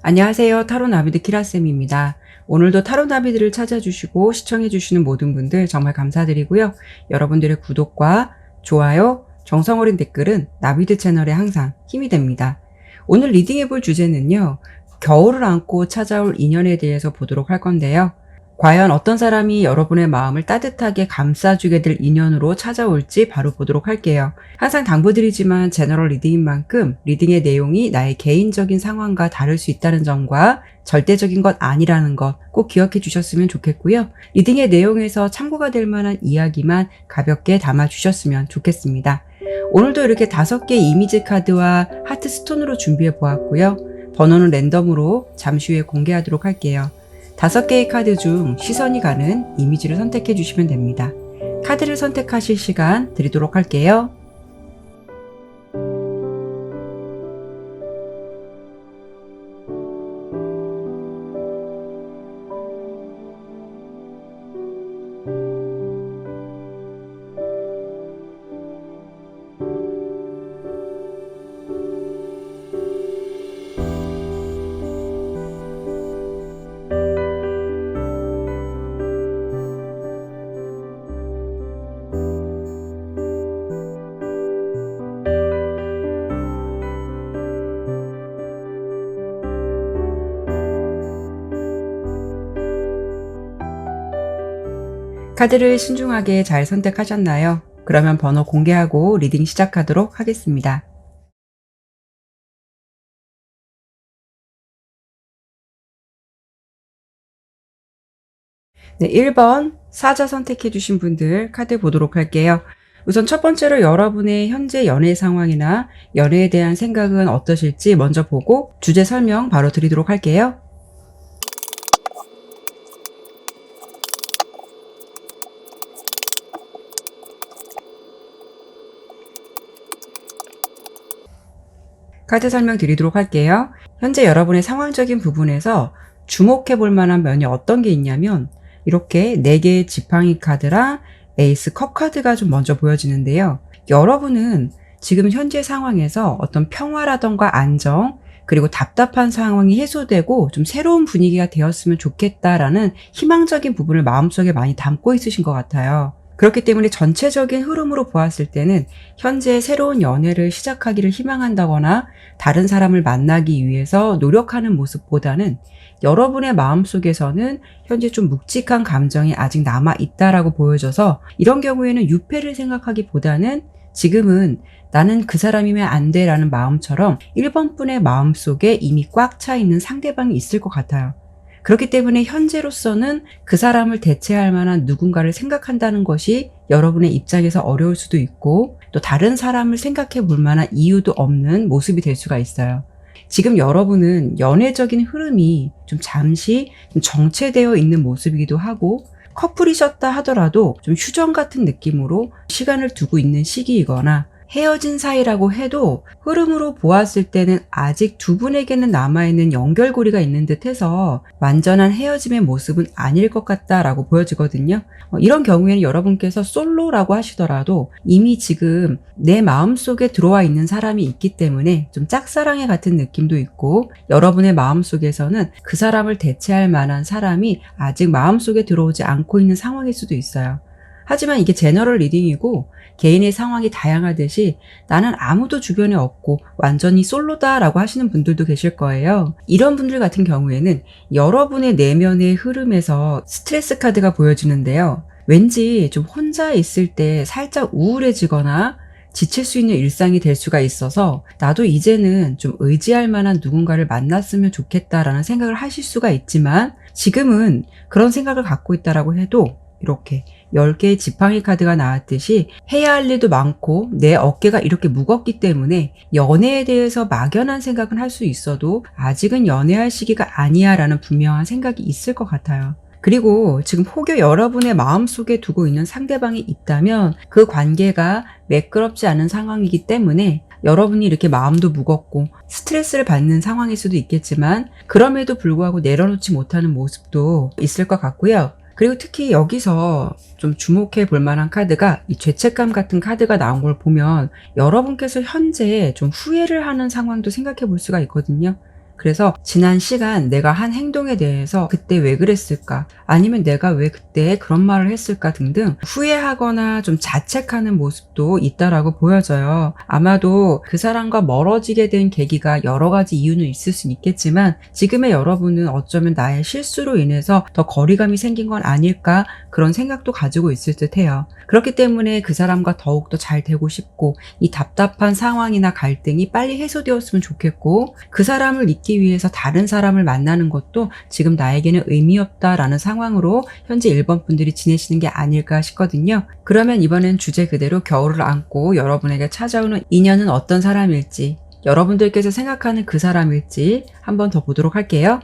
안녕하세요. 타로나비드 키라쌤입니다. 오늘도 타로나비드를 찾아주시고 시청해주시는 모든 분들 정말 감사드리고요. 여러분들의 구독과 좋아요, 정성어린 댓글은 나비드 채널에 항상 힘이 됩니다. 오늘 리딩해볼 주제는요. 겨울을 안고 찾아올 인연에 대해서 보도록 할 건데요. 과연 어떤 사람이 여러분의 마음을 따뜻하게 감싸주게 될 인연으로 찾아올지 바로 보도록 할게요. 항상 당부드리지만 제너럴 리딩인 만큼 리딩의 내용이 나의 개인적인 상황과 다를 수 있다는 점과 절대적인 것 아니라는 것 꼭 기억해 주셨으면 좋겠고요. 리딩의 내용에서 참고가 될 만한 이야기만 가볍게 담아주셨으면 좋겠습니다. 오늘도 이렇게 5개의 이미지 카드와 하트 스톤으로 준비해 보았고요. 번호는 랜덤으로 잠시 후에 공개하도록 할게요. 5개의 카드 중 시선이 가는 이미지를 선택해 주시면 됩니다. 카드를 선택하실 시간 드리도록 할게요. 카드를 신중하게 잘 선택하셨나요? 그러면 번호 공개하고 리딩 시작하도록 하겠습니다. 네, 1번 사자 선택해 주신 분들 카드 보도록 할게요. 우선 첫 번째로 여러분의 현재 연애 상황이나 연애에 대한 생각은 어떠실지 먼저 보고 주제 설명 바로 드리도록 할게요. 카드 설명 드리도록 할게요. 현재 여러분의 상황적인 부분에서 주목해 볼 만한 면이 어떤 게 있냐면 이렇게 4개의 지팡이 카드랑 에이스 컵 카드가 좀 먼저 보여지는데요. 여러분은 지금 현재 상황에서 어떤 평화라던가 안정 그리고 답답한 상황이 해소되고 좀 새로운 분위기가 되었으면 좋겠다라는 희망적인 부분을 마음속에 많이 담고 있으신 것 같아요. 그렇기 때문에 전체적인 흐름으로 보았을 때는 현재 새로운 연애를 시작하기를 희망한다거나 다른 사람을 만나기 위해서 노력하는 모습보다는 여러분의 마음속에서는 현재 좀 묵직한 감정이 아직 남아있다라고 보여져서 이런 경우에는 유패를 생각하기보다는 지금은 나는 그 사람이면 안 돼라는 마음처럼 1번 분의 마음속에 이미 꽉 차 있는 상대방이 있을 것 같아요. 그렇기 때문에 현재로서는 그 사람을 대체할 만한 누군가를 생각한다는 것이 여러분의 입장에서 어려울 수도 있고 또 다른 사람을 생각해 볼 만한 이유도 없는 모습이 될 수가 있어요. 지금 여러분은 연애적인 흐름이 좀 잠시 정체되어 있는 모습이기도 하고 커플이셨다 하더라도 좀 휴전 같은 느낌으로 시간을 두고 있는 시기이거나 헤어진 사이라고 해도 흐름으로 보았을 때는 아직 두 분에게는 남아있는 연결고리가 있는 듯해서 완전한 헤어짐의 모습은 아닐 것 같다라고 보여지거든요. 이런 경우에는 여러분께서 솔로라고 하시더라도 이미 지금 내 마음속에 들어와 있는 사람이 있기 때문에 좀 짝사랑의 같은 느낌도 있고 여러분의 마음속에서는 그 사람을 대체할 만한 사람이 아직 마음속에 들어오지 않고 있는 상황일 수도 있어요. 하지만 이게 제너럴 리딩이고 개인의 상황이 다양하듯이 나는 아무도 주변에 없고 완전히 솔로다라고 하시는 분들도 계실 거예요. 이런 분들 같은 경우에는 여러분의 내면의 흐름에서 스트레스 카드가 보여지는데요. 왠지 좀 혼자 있을 때 살짝 우울해지거나 지칠 수 있는 일상이 될 수가 있어서 나도 이제는 좀 의지할 만한 누군가를 만났으면 좋겠다라는 생각을 하실 수가 있지만 지금은 그런 생각을 갖고 있다라고 해도 이렇게 10개의 지팡이 카드가 나왔듯이 해야 할 일도 많고 내 어깨가 이렇게 무겁기 때문에 연애에 대해서 막연한 생각은 할 수 있어도 아직은 연애할 시기가 아니야 라는 분명한 생각이 있을 것 같아요. 그리고 지금 혹여 여러분의 마음속에 두고 있는 상대방이 있다면 그 관계가 매끄럽지 않은 상황이기 때문에 여러분이 이렇게 마음도 무겁고 스트레스를 받는 상황일 수도 있겠지만 그럼에도 불구하고 내려놓지 못하는 모습도 있을 것 같고요. 그리고 특히 여기서 좀 주목해 볼 만한 카드가 이 죄책감 같은 카드가 나온 걸 보면 여러분께서 현재 좀 후회를 하는 상황도 생각해 볼 수가 있거든요. 그래서 지난 시간 내가 한 행동에 대해서 그때 왜 그랬을까? 아니면 내가 왜 그때 그런 말을 했을까? 등등 후회하거나 좀 자책하는 모습도 있다라고 보여져요. 아마도 그 사람과 멀어지게 된 계기가 여러 가지 이유는 있을 수는 있겠지만 지금의 여러분은 어쩌면 나의 실수로 인해서 더 거리감이 생긴 건 아닐까? 그런 생각도 가지고 있을 듯해요. 그렇기 때문에 그 사람과 더욱더 잘 되고 싶고 이 답답한 상황이나 갈등이 빨리 해소되었으면 좋겠고 그 사람을 잊기 위해서 다른 사람을 만나는 것도 지금 나에게는 의미 없다라는 상황으로 현재 1번 분들이 지내시는 게 아닐까 싶거든요. 그러면 이번엔 주제 그대로 겨울을 안고 여러분에게 찾아오는 인연은 어떤 사람일지, 여러분들께서 생각하는 그 사람일지 한번 더 보도록 할게요.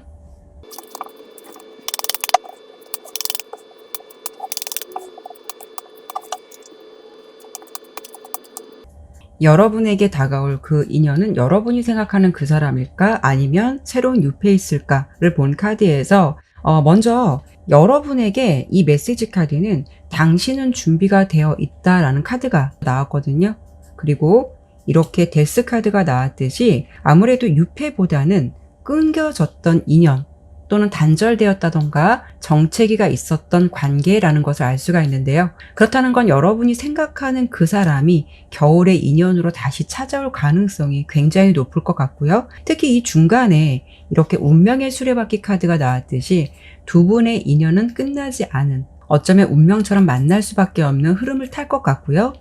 여러분에게 다가올 그 인연은 여러분이 생각하는 그 사람일까? 아니면 새로운 뉴페이스일까를 본 카드에서 먼저 여러분에게 이 메시지 카드는 당신은 준비가 되어 있다라는 카드가 나왔거든요. 그리고 이렇게 데스 카드가 나왔듯이 아무래도 유패보다는 끊겨졌던 인연 또는 단절되었다던가 정체기가 있었던 관계라는 것을 알 수가 있는데요. 그렇다는 건 여러분이 생각하는 그 사람이 겨울의 인연으로 다시 찾아올 가능성이 굉장히 높을 것 같고요. 특히 이 중간에 이렇게 운명의 수레바퀴 카드가 나왔듯이 두 분의 인연은 끝나지 않은, 어쩌면 운명처럼 만날 수밖에 없는 흐름을 탈 것 같고요.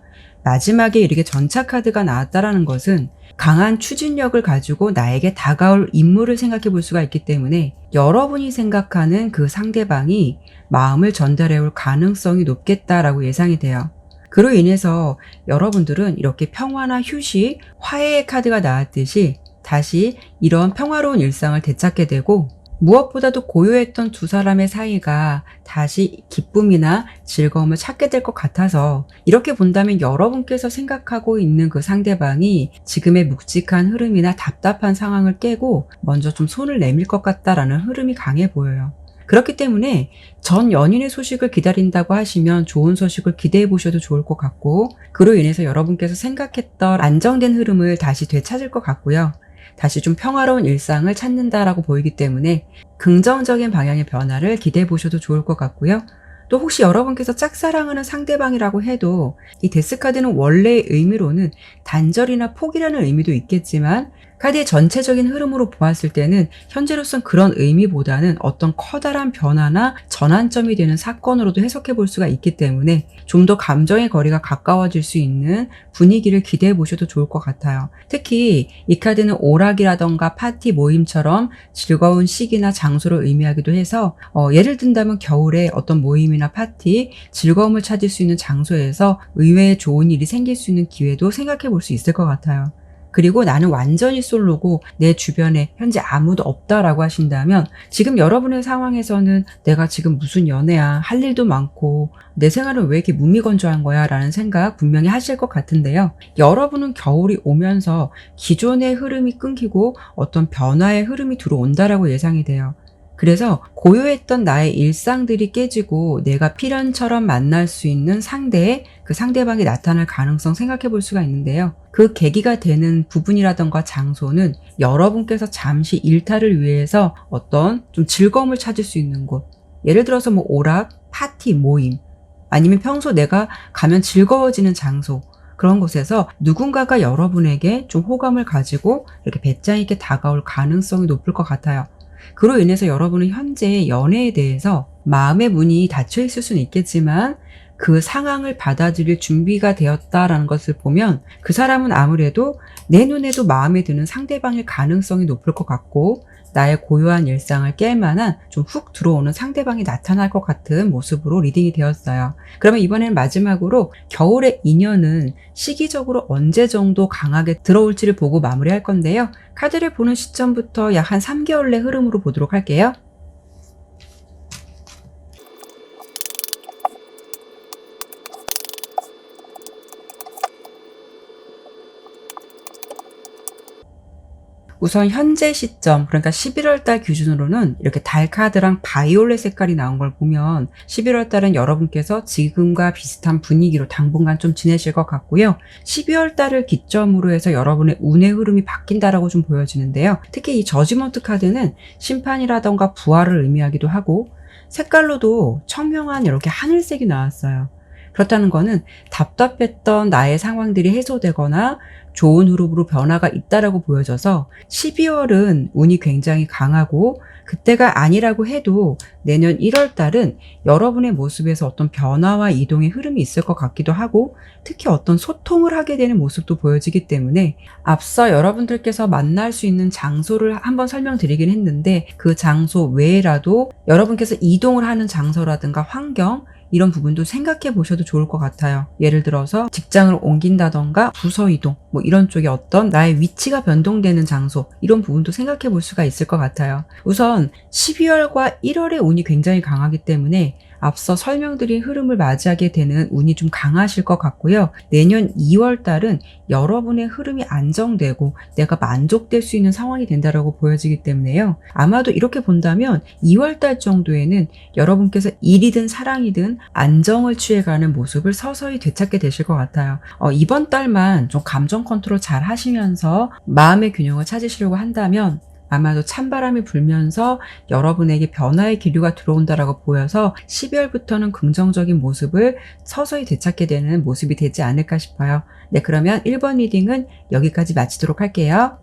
마지막에 이렇게 전차 카드가 나왔다라는 것은 강한 추진력을 가지고 나에게 다가올 인물을 생각해 볼 수가 있기 때문에 여러분이 생각하는 그 상대방이 마음을 전달해 올 가능성이 높겠다라고 예상이 돼요. 그로 인해서 여러분들은 이렇게 평화나 휴식, 화해의 카드가 나왔듯이 다시 이런 평화로운 일상을 되찾게 되고 무엇보다도 고요했던 두 사람의 사이가 다시 기쁨이나 즐거움을 찾게 될 것 같아서 이렇게 본다면 여러분께서 생각하고 있는 그 상대방이 지금의 묵직한 흐름이나 답답한 상황을 깨고 먼저 좀 손을 내밀 것 같다라는 흐름이 강해 보여요. 그렇기 때문에 전 연인의 소식을 기다린다고 하시면 좋은 소식을 기대해 보셔도 좋을 것 같고 그로 인해서 여러분께서 생각했던 안정된 흐름을 다시 되찾을 것 같고요. 다시 좀 평화로운 일상을 찾는다라고 보이기 때문에 긍정적인 방향의 변화를 기대해 보셔도 좋을 것 같고요. 또 혹시 여러분께서 짝사랑하는 상대방이라고 해도 이 데스카드는 원래의 의미로는 단절이나 포기라는 의미도 있겠지만 카드의 전체적인 흐름으로 보았을 때는 현재로선 그런 의미보다는 어떤 커다란 변화나 전환점이 되는 사건으로도 해석해 볼 수가 있기 때문에 좀 더 감정의 거리가 가까워질 수 있는 분위기를 기대해 보셔도 좋을 것 같아요. 특히 이 카드는 오락이라던가 파티 모임처럼 즐거운 시기나 장소를 의미하기도 해서 예를 든다면 겨울에 어떤 모임이나 파티, 즐거움을 찾을 수 있는 장소에서 의외의 좋은 일이 생길 수 있는 기회도 생각해 볼 수 있을 것 같아요. 그리고 나는 완전히 솔로고 내 주변에 현재 아무도 없다라고 하신다면 지금 여러분의 상황에서는 내가 지금 무슨 연애야, 할 일도 많고 내 생활은 왜 이렇게 무미건조한 거야 라는 생각 분명히 하실 것 같은데요. 여러분은 겨울이 오면서 기존의 흐름이 끊기고 어떤 변화의 흐름이 들어온다라고 예상이 돼요. 그래서 고요했던 나의 일상들이 깨지고 내가 필연처럼 만날 수 있는 그 상대방이 나타날 가능성 생각해 볼 수가 있는데요. 그 계기가 되는 부분이라던가 장소는 여러분께서 잠시 일탈을 위해서 어떤 좀 즐거움을 찾을 수 있는 곳. 예를 들어서 뭐 오락, 파티, 모임, 아니면 평소 내가 가면 즐거워지는 장소. 그런 곳에서 누군가가 여러분에게 좀 호감을 가지고 이렇게 배짱 있게 다가올 가능성이 높을 것 같아요. 그로 인해서 여러분은 현재 연애에 대해서 마음의 문이 닫혀 있을 수는 있겠지만 그 상황을 받아들일 준비가 되었다라는 것을 보면 그 사람은 아무래도 내 눈에도 마음에 드는 상대방일 가능성이 높을 것 같고 나의 고요한 일상을 깰 만한 좀 훅 들어오는 상대방이 나타날 것 같은 모습으로 리딩이 되었어요. 그러면 이번에는 마지막으로 겨울의 인연은 시기적으로 언제 정도 강하게 들어올지를 보고 마무리할 건데요. 카드를 보는 시점부터 약 한 3개월 내 흐름으로 보도록 할게요. 우선 현재 시점, 그러니까 11월 달 기준으로는 이렇게 달 카드랑 바이올렛 색깔이 나온 걸 보면 11월 달은 여러분께서 지금과 비슷한 분위기로 당분간 좀 지내실 것 같고요. 12월 달을 기점으로 해서 여러분의 운의 흐름이 바뀐다라고 좀 보여지는데요. 특히 이 저지먼트 카드는 심판이라던가 부활을 의미하기도 하고, 색깔로도 청명한 이렇게 하늘색이 나왔어요. 그렇다는 거는 답답했던 나의 상황들이 해소되거나 좋은 흐름으로 변화가 있다라고 보여져서 12월은 운이 굉장히 강하고, 그때가 아니라고 해도 내년 1월 달은 여러분의 모습에서 어떤 변화와 이동의 흐름이 있을 것 같기도 하고, 특히 어떤 소통을 하게 되는 모습도 보여지기 때문에 앞서 여러분들께서 만날 수 있는 장소를 한번 설명드리긴 했는데, 그 장소 외에라도 여러분께서 이동을 하는 장소라든가 환경, 이런 부분도 생각해 보셔도 좋을 것 같아요. 예를 들어서 직장을 옮긴다던가 부서 이동, 뭐 이런 쪽에 어떤 나의 위치가 변동되는 장소, 이런 부분도 생각해 볼 수가 있을 것 같아요. 우선 12월과 1월의 운이 굉장히 강하기 때문에 앞서 설명드린 흐름을 맞이하게 되는 운이 좀 강하실 것 같고요. 내년 2월 달은 여러분의 흐름이 안정되고 내가 만족될 수 있는 상황이 된다라고 보여지기 때문에요. 아마도 이렇게 본다면 2월 달 정도에는 여러분께서 일이든 사랑이든 안정을 취해가는 모습을 서서히 되찾게 되실 것 같아요. 이번 달만 좀 감정 컨트롤 잘 하시면서 마음의 균형을 찾으시려고 한다면 아마도 찬바람이 불면서 여러분에게 변화의 기류가 들어온다라고 보여서 12월부터는 긍정적인 모습을 서서히 되찾게 되는 모습이 되지 않을까 싶어요. 네, 그러면 1번 리딩은 여기까지 마치도록 할게요.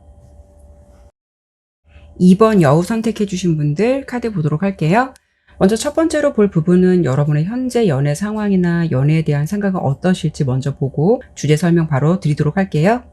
2번 여우 선택해 주신 분들 카드 보도록 할게요. 먼저 첫 번째로 볼 부분은 여러분의 현재 연애 상황이나 연애에 대한 생각은 어떠실지 먼저 보고 주제 설명 바로 드리도록 할게요.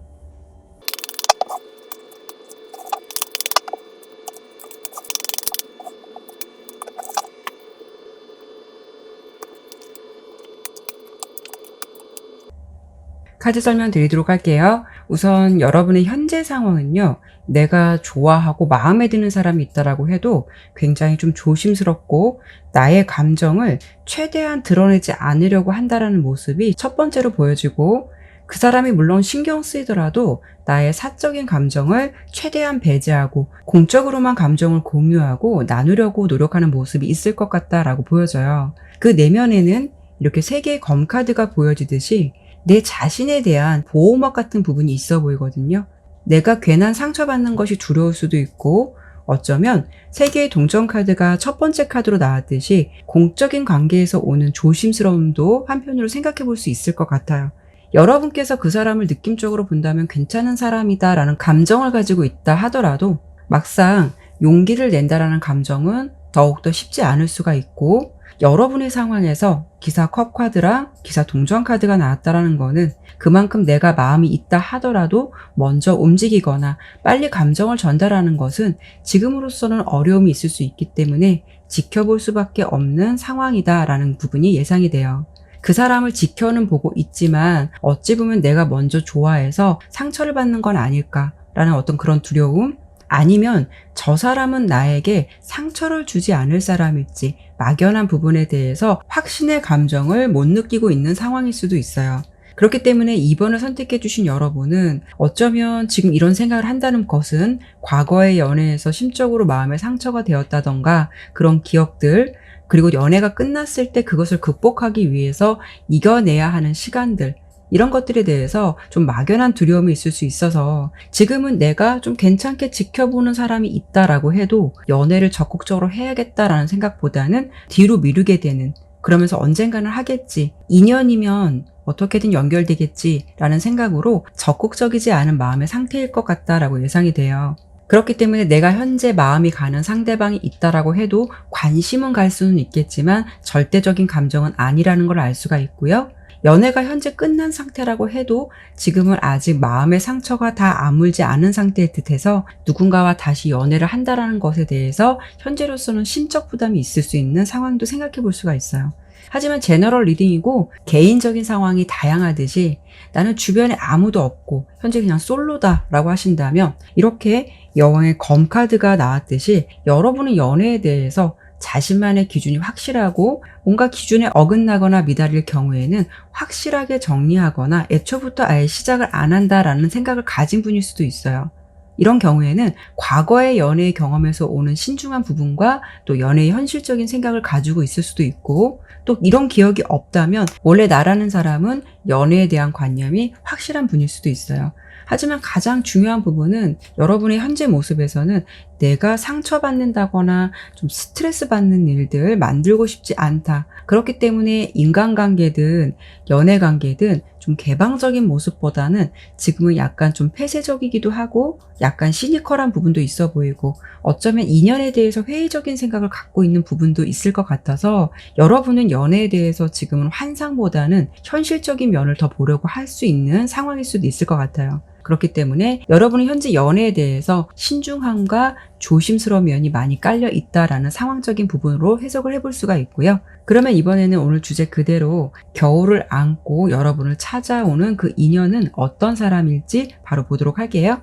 카드 설명 드리도록 할게요. 우선 여러분의 현재 상황은요, 내가 좋아하고 마음에 드는 사람이 있다라고 해도 굉장히 좀 조심스럽고 나의 감정을 최대한 드러내지 않으려고 한다라는 모습이 첫 번째로 보여지고, 그 사람이 물론 신경 쓰이더라도 나의 사적인 감정을 최대한 배제하고 공적으로만 감정을 공유하고 나누려고 노력하는 모습이 있을 것 같다라고 보여져요. 그 내면에는 이렇게 세 개의 검카드가 보여지듯이 내 자신에 대한 보호막 같은 부분이 있어 보이거든요. 내가 괜한 상처받는 것이 두려울 수도 있고, 어쩌면 세 개의 동전 카드가 첫 번째 카드로 나왔듯이 공적인 관계에서 오는 조심스러움도 한편으로 생각해 볼 수 있을 것 같아요. 여러분께서 그 사람을 느낌적으로 본다면 괜찮은 사람이다 라는 감정을 가지고 있다 하더라도 막상 용기를 낸다라는 감정은 더욱더 쉽지 않을 수가 있고, 여러분의 상황에서 기사 컵 카드랑 기사 동전 카드가 나왔다라는 거는 그만큼 내가 마음이 있다 하더라도 먼저 움직이거나 빨리 감정을 전달하는 것은 지금으로서는 어려움이 있을 수 있기 때문에 지켜볼 수밖에 없는 상황이다라는 부분이 예상이 돼요. 그 사람을 지켜는 보고 있지만 어찌 보면 내가 먼저 좋아해서 상처를 받는 건 아닐까라는 어떤 그런 두려움, 아니면 저 사람은 나에게 상처를 주지 않을 사람일지 막연한 부분에 대해서 확신의 감정을 못 느끼고 있는 상황일 수도 있어요. 그렇기 때문에 2번을 선택해 주신 여러분은 어쩌면 지금 이런 생각을 한다는 것은 과거의 연애에서 심적으로 마음에 상처가 되었다던가 그런 기억들, 그리고 연애가 끝났을 때 그것을 극복하기 위해서 이겨내야 하는 시간들, 이런 것들에 대해서 좀 막연한 두려움이 있을 수 있어서 지금은 내가 좀 괜찮게 지켜보는 사람이 있다라고 해도 연애를 적극적으로 해야겠다라는 생각보다는 뒤로 미루게 되는, 그러면서 언젠가는 하겠지, 인연이면 어떻게든 연결되겠지라는 생각으로 적극적이지 않은 마음의 상태일 것 같다라고 예상이 돼요. 그렇기 때문에 내가 현재 마음이 가는 상대방이 있다라고 해도 관심은 갈 수는 있겠지만 절대적인 감정은 아니라는 걸 알 수가 있고요. 연애가 현재 끝난 상태라고 해도 지금은 아직 마음의 상처가 다 아물지 않은 상태일 듯해서 누군가와 다시 연애를 한다라는 것에 대해서 현재로서는 심적 부담이 있을 수 있는 상황도 생각해 볼 수가 있어요. 하지만 제너럴 리딩이고 개인적인 상황이 다양하듯이 나는 주변에 아무도 없고 현재 그냥 솔로다 라고 하신다면, 이렇게 여왕의 검카드가 나왔듯이 여러분은 연애에 대해서 자신만의 기준이 확실하고 뭔가 기준에 어긋나거나 미달일 경우에는 확실하게 정리하거나 애초부터 아예 시작을 안 한다라는 생각을 가진 분일 수도 있어요. 이런 경우에는 과거의 연애의 경험에서 오는 신중한 부분과 또 연애의 현실적인 생각을 가지고 있을 수도 있고, 또 이런 기억이 없다면 원래 나라는 사람은 연애에 대한 관념이 확실한 분일 수도 있어요. 하지만 가장 중요한 부분은 여러분의 현재 모습에서는 내가 상처받는다거나 좀 스트레스 받는 일들 만들고 싶지 않다. 그렇기 때문에 인간관계든 연애관계든 좀 개방적인 모습보다는 지금은 약간 좀 폐쇄적이기도 하고 약간 시니컬한 부분도 있어 보이고 어쩌면 인연에 대해서 회의적인 생각을 갖고 있는 부분도 있을 것 같아서 여러분은 연애에 대해서 지금은 환상보다는 현실적인 면을 더 보려고 할 수 있는 상황일 수도 있을 것 같아요. 그렇기 때문에 여러분은 현재 연애에 대해서 신중함과 조심스러운 면이 많이 깔려 있다라는 상황적인 부분으로 해석을 해볼 수가 있고요. 그러면 이번에는 오늘 주제 그대로 겨울을 안고 여러분을 찾아오는 그 인연은 어떤 사람일지 바로 보도록 할게요.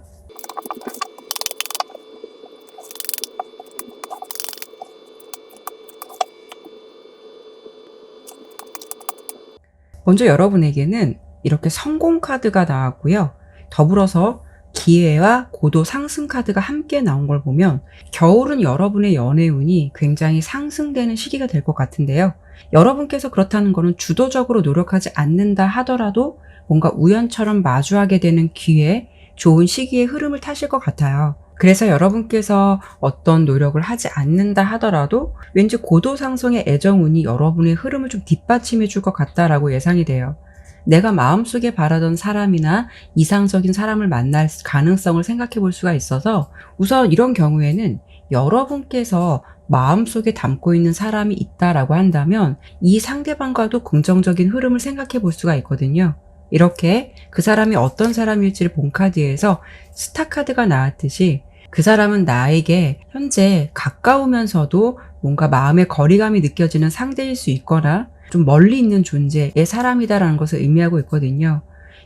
먼저 여러분에게는 이렇게 성공 카드가 나왔고요. 더불어서 기회와 고도 상승 카드가 함께 나온 걸 보면 겨울은 여러분의 연애운이 굉장히 상승되는 시기가 될 것 같은데요. 여러분께서 그렇다는 것은 주도적으로 노력하지 않는다 하더라도 뭔가 우연처럼 마주하게 되는 기회, 좋은 시기의 흐름을 타실 것 같아요. 그래서 여러분께서 어떤 노력을 하지 않는다 하더라도 왠지 고도 상승의 애정운이 여러분의 흐름을 좀 뒷받침해 줄 것 같다라고 예상이 돼요. 내가 마음속에 바라던 사람이나 이상적인 사람을 만날 가능성을 생각해 볼 수가 있어서 우선 이런 경우에는 여러분께서 마음속에 담고 있는 사람이 있다라고 한다면 이 상대방과도 긍정적인 흐름을 생각해 볼 수가 있거든요. 이렇게 그 사람이 어떤 사람일지를 본 카드에서 스타 카드가 나왔듯이 그 사람은 나에게 현재 가까우면서도 뭔가 마음의 거리감이 느껴지는 상대일 수 있거나 좀 멀리 있는 존재의 사람이다라는 것을 의미하고 있거든요.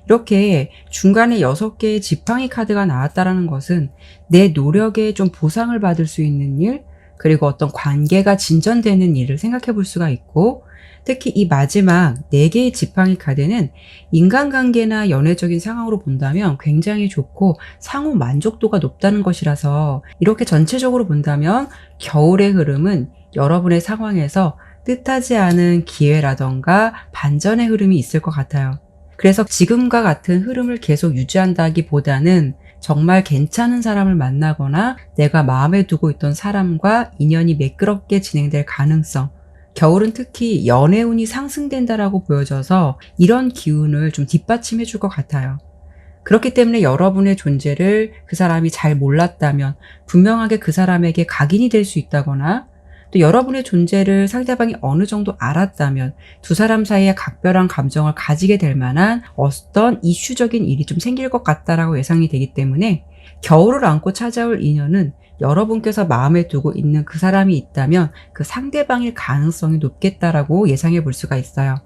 이렇게 중간에 6개의 지팡이 카드가 나왔다라는 것은 내 노력에 좀 보상을 받을 수 있는 일, 그리고 어떤 관계가 진전되는 일을 생각해 볼 수가 있고, 특히 이 마지막 4개의 지팡이 카드는 인간관계나 연애적인 상황으로 본다면 굉장히 좋고 상호 만족도가 높다는 것이라서 이렇게 전체적으로 본다면 겨울의 흐름은 여러분의 상황에서 뜻하지 않은 기회라던가 반전의 흐름이 있을 것 같아요. 그래서 지금과 같은 흐름을 계속 유지한다기보다는 정말 괜찮은 사람을 만나거나 내가 마음에 두고 있던 사람과 인연이 매끄럽게 진행될 가능성, 겨울은 특히 연애운이 상승된다라고 보여져서 이런 기운을 좀 뒷받침해 줄 것 같아요. 그렇기 때문에 여러분의 존재를 그 사람이 잘 몰랐다면 분명하게 그 사람에게 각인이 될 수 있다거나 또 여러분의 존재를 상대방이 어느 정도 알았다면 두 사람 사이에 각별한 감정을 가지게 될 만한 어떤 이슈적인 일이 좀 생길 것 같다라고 예상이 되기 때문에 겨울을 안고 찾아올 인연은 여러분께서 마음에 두고 있는 그 사람이 있다면 그 상대방일 가능성이 높겠다라고 예상해 볼 수가 있어요.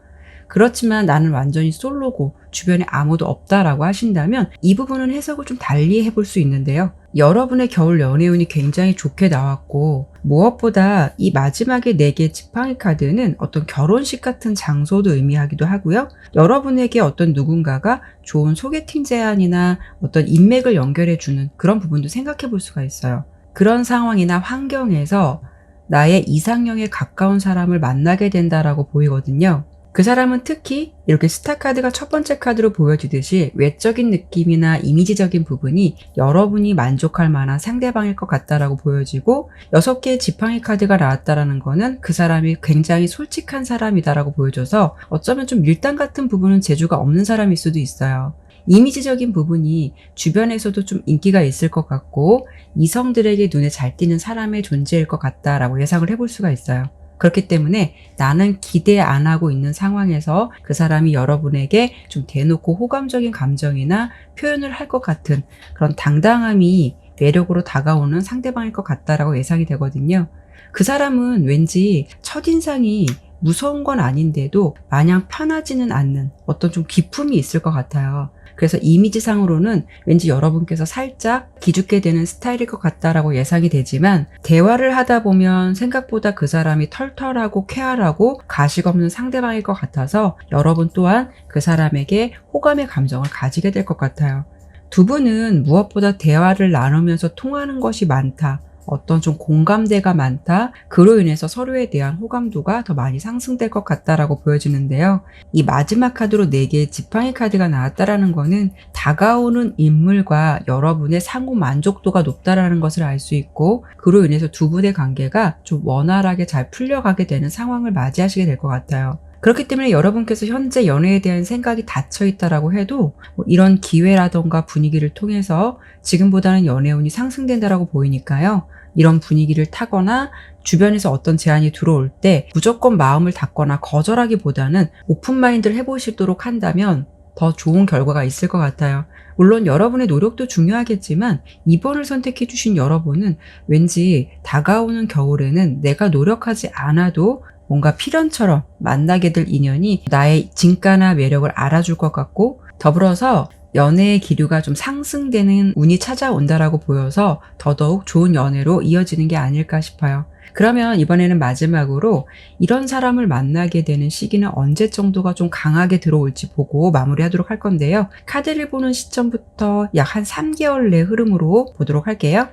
그렇지만 나는 완전히 솔로고 주변에 아무도 없다라고 하신다면 이 부분은 해석을 좀 달리 해볼 수 있는데요. 여러분의 겨울 연애운이 굉장히 좋게 나왔고 무엇보다 이 마지막에 4개 지팡이 카드는 어떤 결혼식 같은 장소도 의미하기도 하고요. 여러분에게 어떤 누군가가 좋은 소개팅 제안이나 어떤 인맥을 연결해주는 그런 부분도 생각해 볼 수가 있어요. 그런 상황이나 환경에서 나의 이상형에 가까운 사람을 만나게 된다라고 보이거든요. 그 사람은 특히 이렇게 스타 카드가 첫 번째 카드로 보여지듯이 외적인 느낌이나 이미지적인 부분이 여러분이 만족할 만한 상대방일 것 같다라고 보여지고 6개의 지팡이 카드가 나왔다라는 거는 그 사람이 굉장히 솔직한 사람이다라고 보여줘서 어쩌면 좀 밀당 같은 부분은 재주가 없는 사람일 수도 있어요. 이미지적인 부분이 주변에서도 좀 인기가 있을 것 같고 이성들에게 눈에 잘 띄는 사람의 존재일 것 같다라고 예상을 해볼 수가 있어요. 그렇기 때문에 나는 기대 안 하고 있는 상황에서 그 사람이 여러분에게 좀 대놓고 호감적인 감정이나 표현을 할 것 같은 그런 당당함이 매력으로 다가오는 상대방일 것 같다라고 예상이 되거든요. 그 사람은 왠지 첫인상이 무서운 건 아닌데도 마냥 편하지는 않는 어떤 좀 기품이 있을 것 같아요. 그래서 이미지상으로는 왠지 여러분께서 살짝 기죽게 되는 스타일일 것 같다라고 예상이 되지만 대화를 하다 보면 생각보다 그 사람이 털털하고 쾌활하고 가식 없는 상대방일 것 같아서 여러분 또한 그 사람에게 호감의 감정을 가지게 될 것 같아요. 두 분은 무엇보다 대화를 나누면서 통하는 것이 많다. 어떤 좀 공감대가 많다. 그로 인해서 서로에 대한 호감도가 더 많이 상승될 것 같다라고 보여지는데요. 이 마지막 카드로 4개의 지팡이 카드가 나왔다라는 거는 다가오는 인물과 여러분의 상호 만족도가 높다라는 것을 알 수 있고, 그로 인해서 두 분의 관계가 좀 원활하게 잘 풀려가게 되는 상황을 맞이하시게 될 것 같아요. 그렇기 때문에 여러분께서 현재 연애에 대한 생각이 닫혀 있다라고 해도 이런 기회라던가 분위기를 통해서 지금보다는 연애운이 상승된다라고 보이니까요. 이런 분위기를 타거나 주변에서 어떤 제안이 들어올 때 무조건 마음을 닫거나 거절하기보다는 오픈마인드를 해보시도록 한다면 더 좋은 결과가 있을 것 같아요. 물론 여러분의 노력도 중요하겠지만 2번을 선택해 주신 여러분은 왠지 다가오는 겨울에는 내가 노력하지 않아도 뭔가 필연처럼 만나게 될 인연이 나의 진가나 매력을 알아줄 것 같고, 더불어서 연애의 기류가 좀 상승되는 운이 찾아온다라고 보여서 더더욱 좋은 연애로 이어지는 게 아닐까 싶어요. 그러면 이번에는 마지막으로 이런 사람을 만나게 되는 시기는 언제 정도가 좀 강하게 들어올지 보고 마무리하도록 할 건데요. 카드를 보는 시점부터 약 한 3개월 내 흐름으로 보도록 할게요.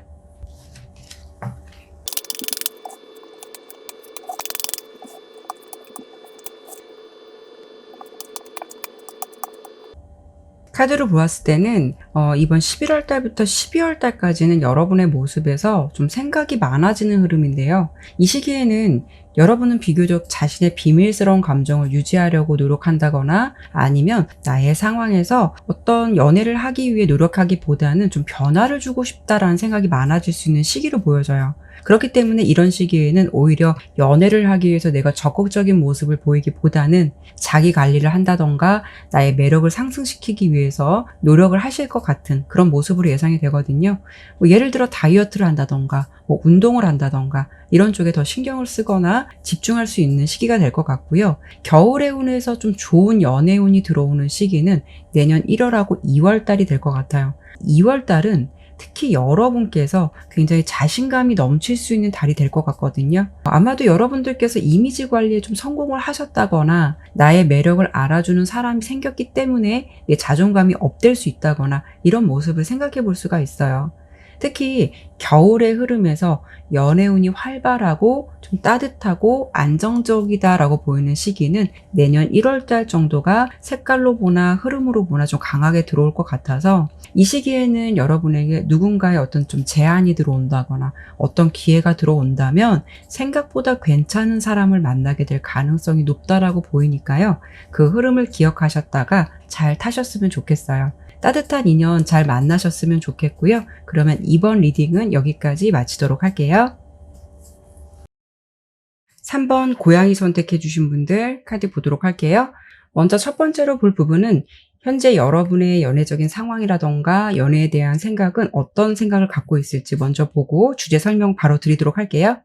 카드를 보았을 때는 이번 11월 달부터 12월 달까지는 여러분의 모습에서 좀 생각이 많아지는 흐름인데요. 이 시기에는 여러분은 비교적 자신의 비밀스러운 감정을 유지하려고 노력한다거나 아니면 나의 상황에서 어떤 연애를 하기 위해 노력하기보다는 좀 변화를 주고 싶다라는 생각이 많아질 수 있는 시기로 보여져요. 그렇기 때문에 이런 시기에는 오히려 연애를 하기 위해서 내가 적극적인 모습을 보이기보다는 자기 관리를 한다던가 나의 매력을 상승시키기 위해서 노력을 하실 것 같은 그런 모습으로 예상이 되거든요. 예를 들어 다이어트를 한다던가 운동을 한다던가 이런 쪽에 더 신경을 쓰거나 집중할 수 있는 시기가 될 것 같고요. 겨울의 운에서 좀 좋은 연애운이 들어오는 시기는 내년 1월하고 2월 달이 될 것 같아요. 2월 달은 특히 여러분께서 굉장히 자신감이 넘칠 수 있는 달이 될 것 같거든요. 아마도 여러분들께서 이미지 관리에 좀 성공을 하셨다거나 나의 매력을 알아주는 사람이 생겼기 때문에 내 자존감이 업될 수 있다거나 이런 모습을 생각해 볼 수가 있어요. 특히 겨울의 흐름에서 연애운이 활발하고 좀 따뜻하고 안정적이다라고 보이는 시기는 내년 1월달 정도가 색깔로 보나 흐름으로 보나 좀 강하게 들어올 것 같아서 이 시기에는 여러분에게 누군가의 어떤 좀 제안이 들어온다거나 어떤 기회가 들어온다면 생각보다 괜찮은 사람을 만나게 될 가능성이 높다라고 보이니까요. 그 흐름을 기억하셨다가 잘 타셨으면 좋겠어요. 따뜻한 인연 잘 만나셨으면 좋겠고요. 그러면 이번 리딩은 여기까지 마치도록 할게요. 3번 고양이 선택해 주신 분들 카드 보도록 할게요. 먼저 첫 번째로 볼 부분은 현재 여러분의 연애적인 상황이라던가 연애에 대한 생각은 어떤 생각을 갖고 있을지 먼저 보고 주제 설명 바로 드리도록 할게요.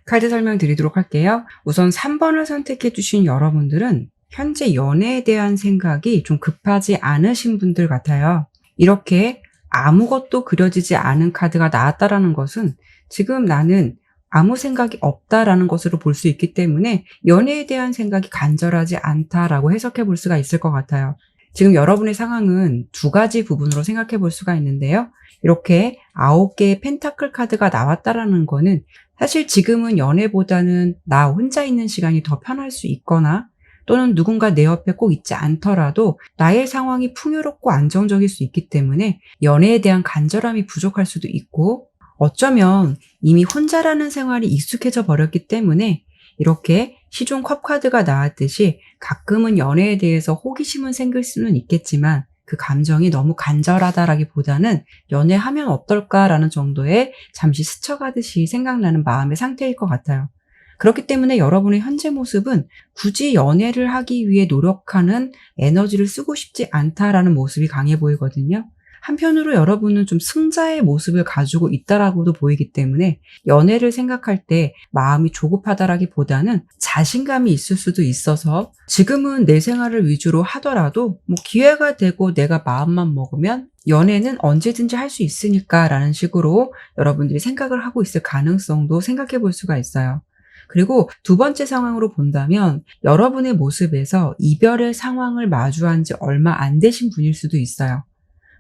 카드 설명 드리도록 할게요. 우선 3번을 선택해 주신 여러분들은 현재 연애에 대한 생각이 좀 급하지 않으신 분들 같아요. 이렇게 아무것도 그려지지 않은 카드가 나왔다라는 것은 지금 나는 아무 생각이 없다라는 것으로 볼 수 있기 때문에 연애에 대한 생각이 간절하지 않다라고 해석해 볼 수가 있을 것 같아요. 지금 여러분의 상황은 두 가지 부분으로 생각해 볼 수가 있는데요. 이렇게 9개의 펜타클 카드가 나왔다라는 거는 사실 지금은 연애보다는 나 혼자 있는 시간이 더 편할 수 있거나 또는 누군가 내 옆에 꼭 있지 않더라도 나의 상황이 풍요롭고 안정적일 수 있기 때문에 연애에 대한 간절함이 부족할 수도 있고 어쩌면 이미 혼자라는 생활이 익숙해져 버렸기 때문에 이렇게 시중 컵 카드가 나왔듯이 가끔은 연애에 대해서 호기심은 생길 수는 있겠지만 그 감정이 너무 간절하다라기보다는 연애하면 어떨까라는 정도의 잠시 스쳐가듯이 생각나는 마음의 상태일 것 같아요. 그렇기 때문에 여러분의 현재 모습은 굳이 연애를 하기 위해 노력하는 에너지를 쓰고 싶지 않다라는 모습이 강해 보이거든요. 한편으로 여러분은 좀 승자의 모습을 가지고 있다라고도 보이기 때문에 연애를 생각할 때 마음이 조급하다라기보다는 자신감이 있을 수도 있어서 지금은 내 생활을 위주로 하더라도 뭐 기회가 되고 내가 마음만 먹으면 연애는 언제든지 할 수 있으니까 라는 식으로 여러분들이 생각을 하고 있을 가능성도 생각해 볼 수가 있어요. 그리고 두 번째 상황으로 본다면 여러분의 모습에서 이별의 상황을 마주한 지 얼마 안 되신 분일 수도 있어요.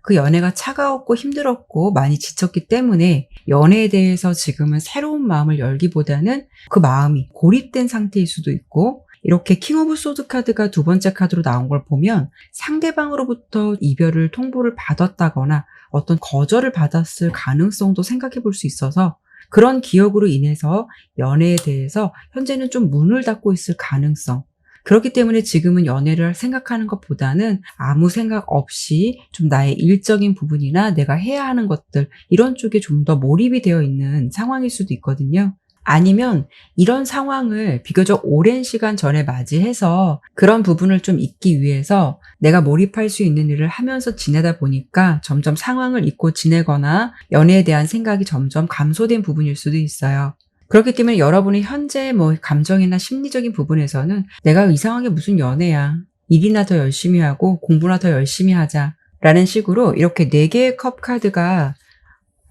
그 연애가 차가웠고 힘들었고 많이 지쳤기 때문에 연애에 대해서 지금은 새로운 마음을 열기보다는 그 마음이 고립된 상태일 수도 있고, 이렇게 킹 오브 소드 카드가 두 번째 카드로 나온 걸 보면 상대방으로부터 이별을 통보를 받았다거나 어떤 거절을 받았을 가능성도 생각해 볼 수 있어서 그런 기억으로 인해서 연애에 대해서 현재는 좀 문을 닫고 있을 가능성, 그렇기 때문에 지금은 연애를 생각하는 것보다는 아무 생각 없이 좀 나의 일적인 부분이나 내가 해야 하는 것들, 이런 쪽에 좀 더 몰입이 되어 있는 상황일 수도 있거든요. 아니면 이런 상황을 비교적 오랜 시간 전에 맞이해서 그런 부분을 좀 잊기 위해서 내가 몰입할 수 있는 일을 하면서 지내다 보니까 점점 상황을 잊고 지내거나 연애에 대한 생각이 점점 감소된 부분일 수도 있어요. 그렇기 때문에 여러분이 현재 뭐 감정이나 심리적인 부분에서는 내가 이 상황이 무슨 연애야, 일이나 더 열심히 하고 공부나 더 열심히 하자 라는 식으로 이렇게 4개의 컵 카드가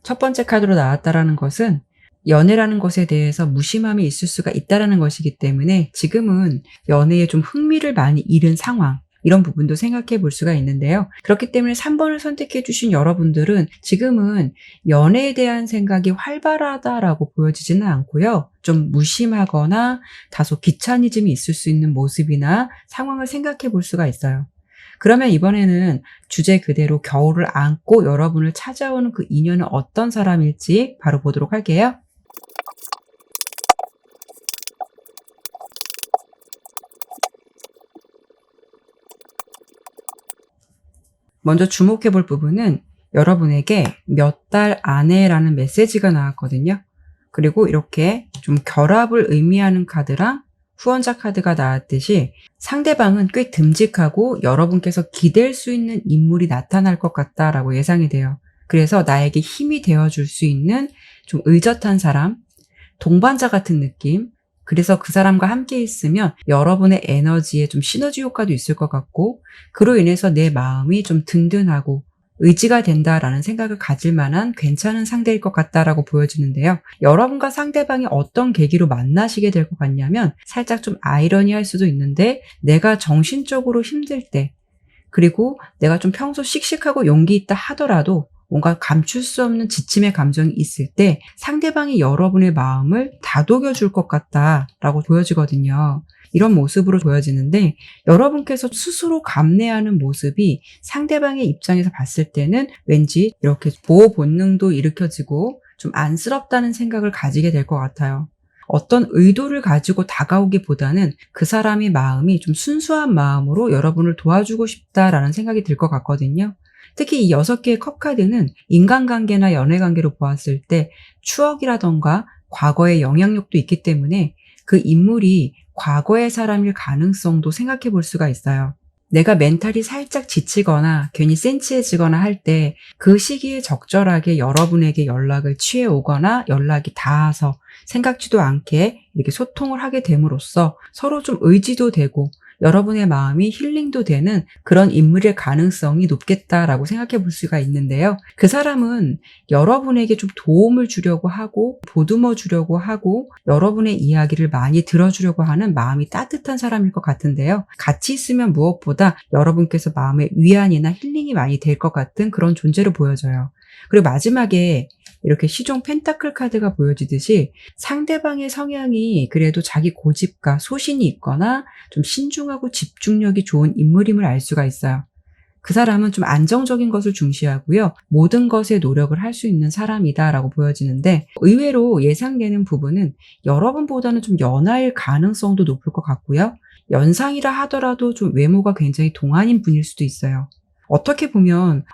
첫 번째 카드로 나왔다라는 것은 연애라는 것에 대해서 무심함이 있을 수가 있다라는 것이기 때문에 지금은 연애에 좀 흥미를 많이 잃은 상황, 이런 부분도 생각해 볼 수가 있는데요. 그렇기 때문에 3번을 선택해 주신 여러분들은 지금은 연애에 대한 생각이 활발하다라고 보여지지는 않고요. 좀 무심하거나 다소 귀차니즘이 있을 수 있는 모습이나 상황을 생각해 볼 수가 있어요. 그러면 이번에는 주제 그대로 겨울을 안고 여러분을 찾아오는 그 인연은 어떤 사람일지 바로 보도록 할게요. 먼저 주목해 볼 부분은 여러분에게 몇 달 안에라는 메시지가 나왔거든요. 그리고 이렇게 좀 결합을 의미하는 카드랑 후원자 카드가 나왔듯이 상대방은 꽤 듬직하고 여러분께서 기댈 수 있는 인물이 나타날 것 같다라고 예상이 돼요. 그래서 나에게 힘이 되어줄 수 있는 좀 의젓한 사람, 동반자 같은 느낌, 그래서 그 사람과 함께 있으면 여러분의 에너지에 좀 시너지 효과도 있을 것 같고, 그로 인해서 내 마음이 좀 든든하고 의지가 된다라는 생각을 가질 만한 괜찮은 상대일 것 같다라고 보여지는데요. 여러분과 상대방이 어떤 계기로 만나시게 될 것 같냐면 살짝 좀 아이러니할 수도 있는데, 내가 정신적으로 힘들 때, 그리고 내가 좀 평소 씩씩하고 용기 있다 하더라도 뭔가 감출 수 없는 지침의 감정이 있을 때 상대방이 여러분의 마음을 다독여 줄 것 같다라고 보여지거든요. 이런 모습으로 보여지는데, 여러분께서 스스로 감내하는 모습이 상대방의 입장에서 봤을 때는 왠지 이렇게 보호 본능도 일으켜지고 좀 안쓰럽다는 생각을 가지게 될 것 같아요. 어떤 의도를 가지고 다가오기보다는 그 사람의 마음이 좀 순수한 마음으로 여러분을 도와주고 싶다라는 생각이 들 것 같거든요. 특히 이 6개의 컵 카드는 인간관계나 연애관계로 보았을 때 추억이라던가 과거의 영향력도 있기 때문에 그 인물이 과거의 사람일 가능성도 생각해 볼 수가 있어요. 내가 멘탈이 살짝 지치거나 괜히 센치해지거나 할 때 그 시기에 적절하게 여러분에게 연락을 취해 오거나 연락이 닿아서 생각지도 않게 이렇게 소통을 하게 됨으로써 서로 좀 의지도 되고 여러분의 마음이 힐링도 되는 그런 인물일 가능성이 높겠다라고 생각해 볼 수가 있는데요. 그 사람은 여러분에게 좀 도움을 주려고 하고 보듬어 주려고 하고 여러분의 이야기를 많이 들어주려고 하는 마음이 따뜻한 사람일 것 같은데요. 같이 있으면 무엇보다 여러분께서 마음의 위안이나 힐링이 많이 될 것 같은 그런 존재로 보여져요. 그리고 마지막에 이렇게 시종 펜타클 카드가 보여지듯이 상대방의 성향이 그래도 자기 고집과 소신이 있거나 좀 신중하고 집중력이 좋은 인물임을 알 수가 있어요. 그 사람은 좀 안정적인 것을 중시하고요. 모든 것에 노력을 할 수 있는 사람이다라고 보여지는데, 의외로 예상되는 부분은 여러분보다는 좀 연하일 가능성도 높을 것 같고요. 연상이라 하더라도 좀 외모가 굉장히 동안인 분일 수도 있어요. 어떻게 보면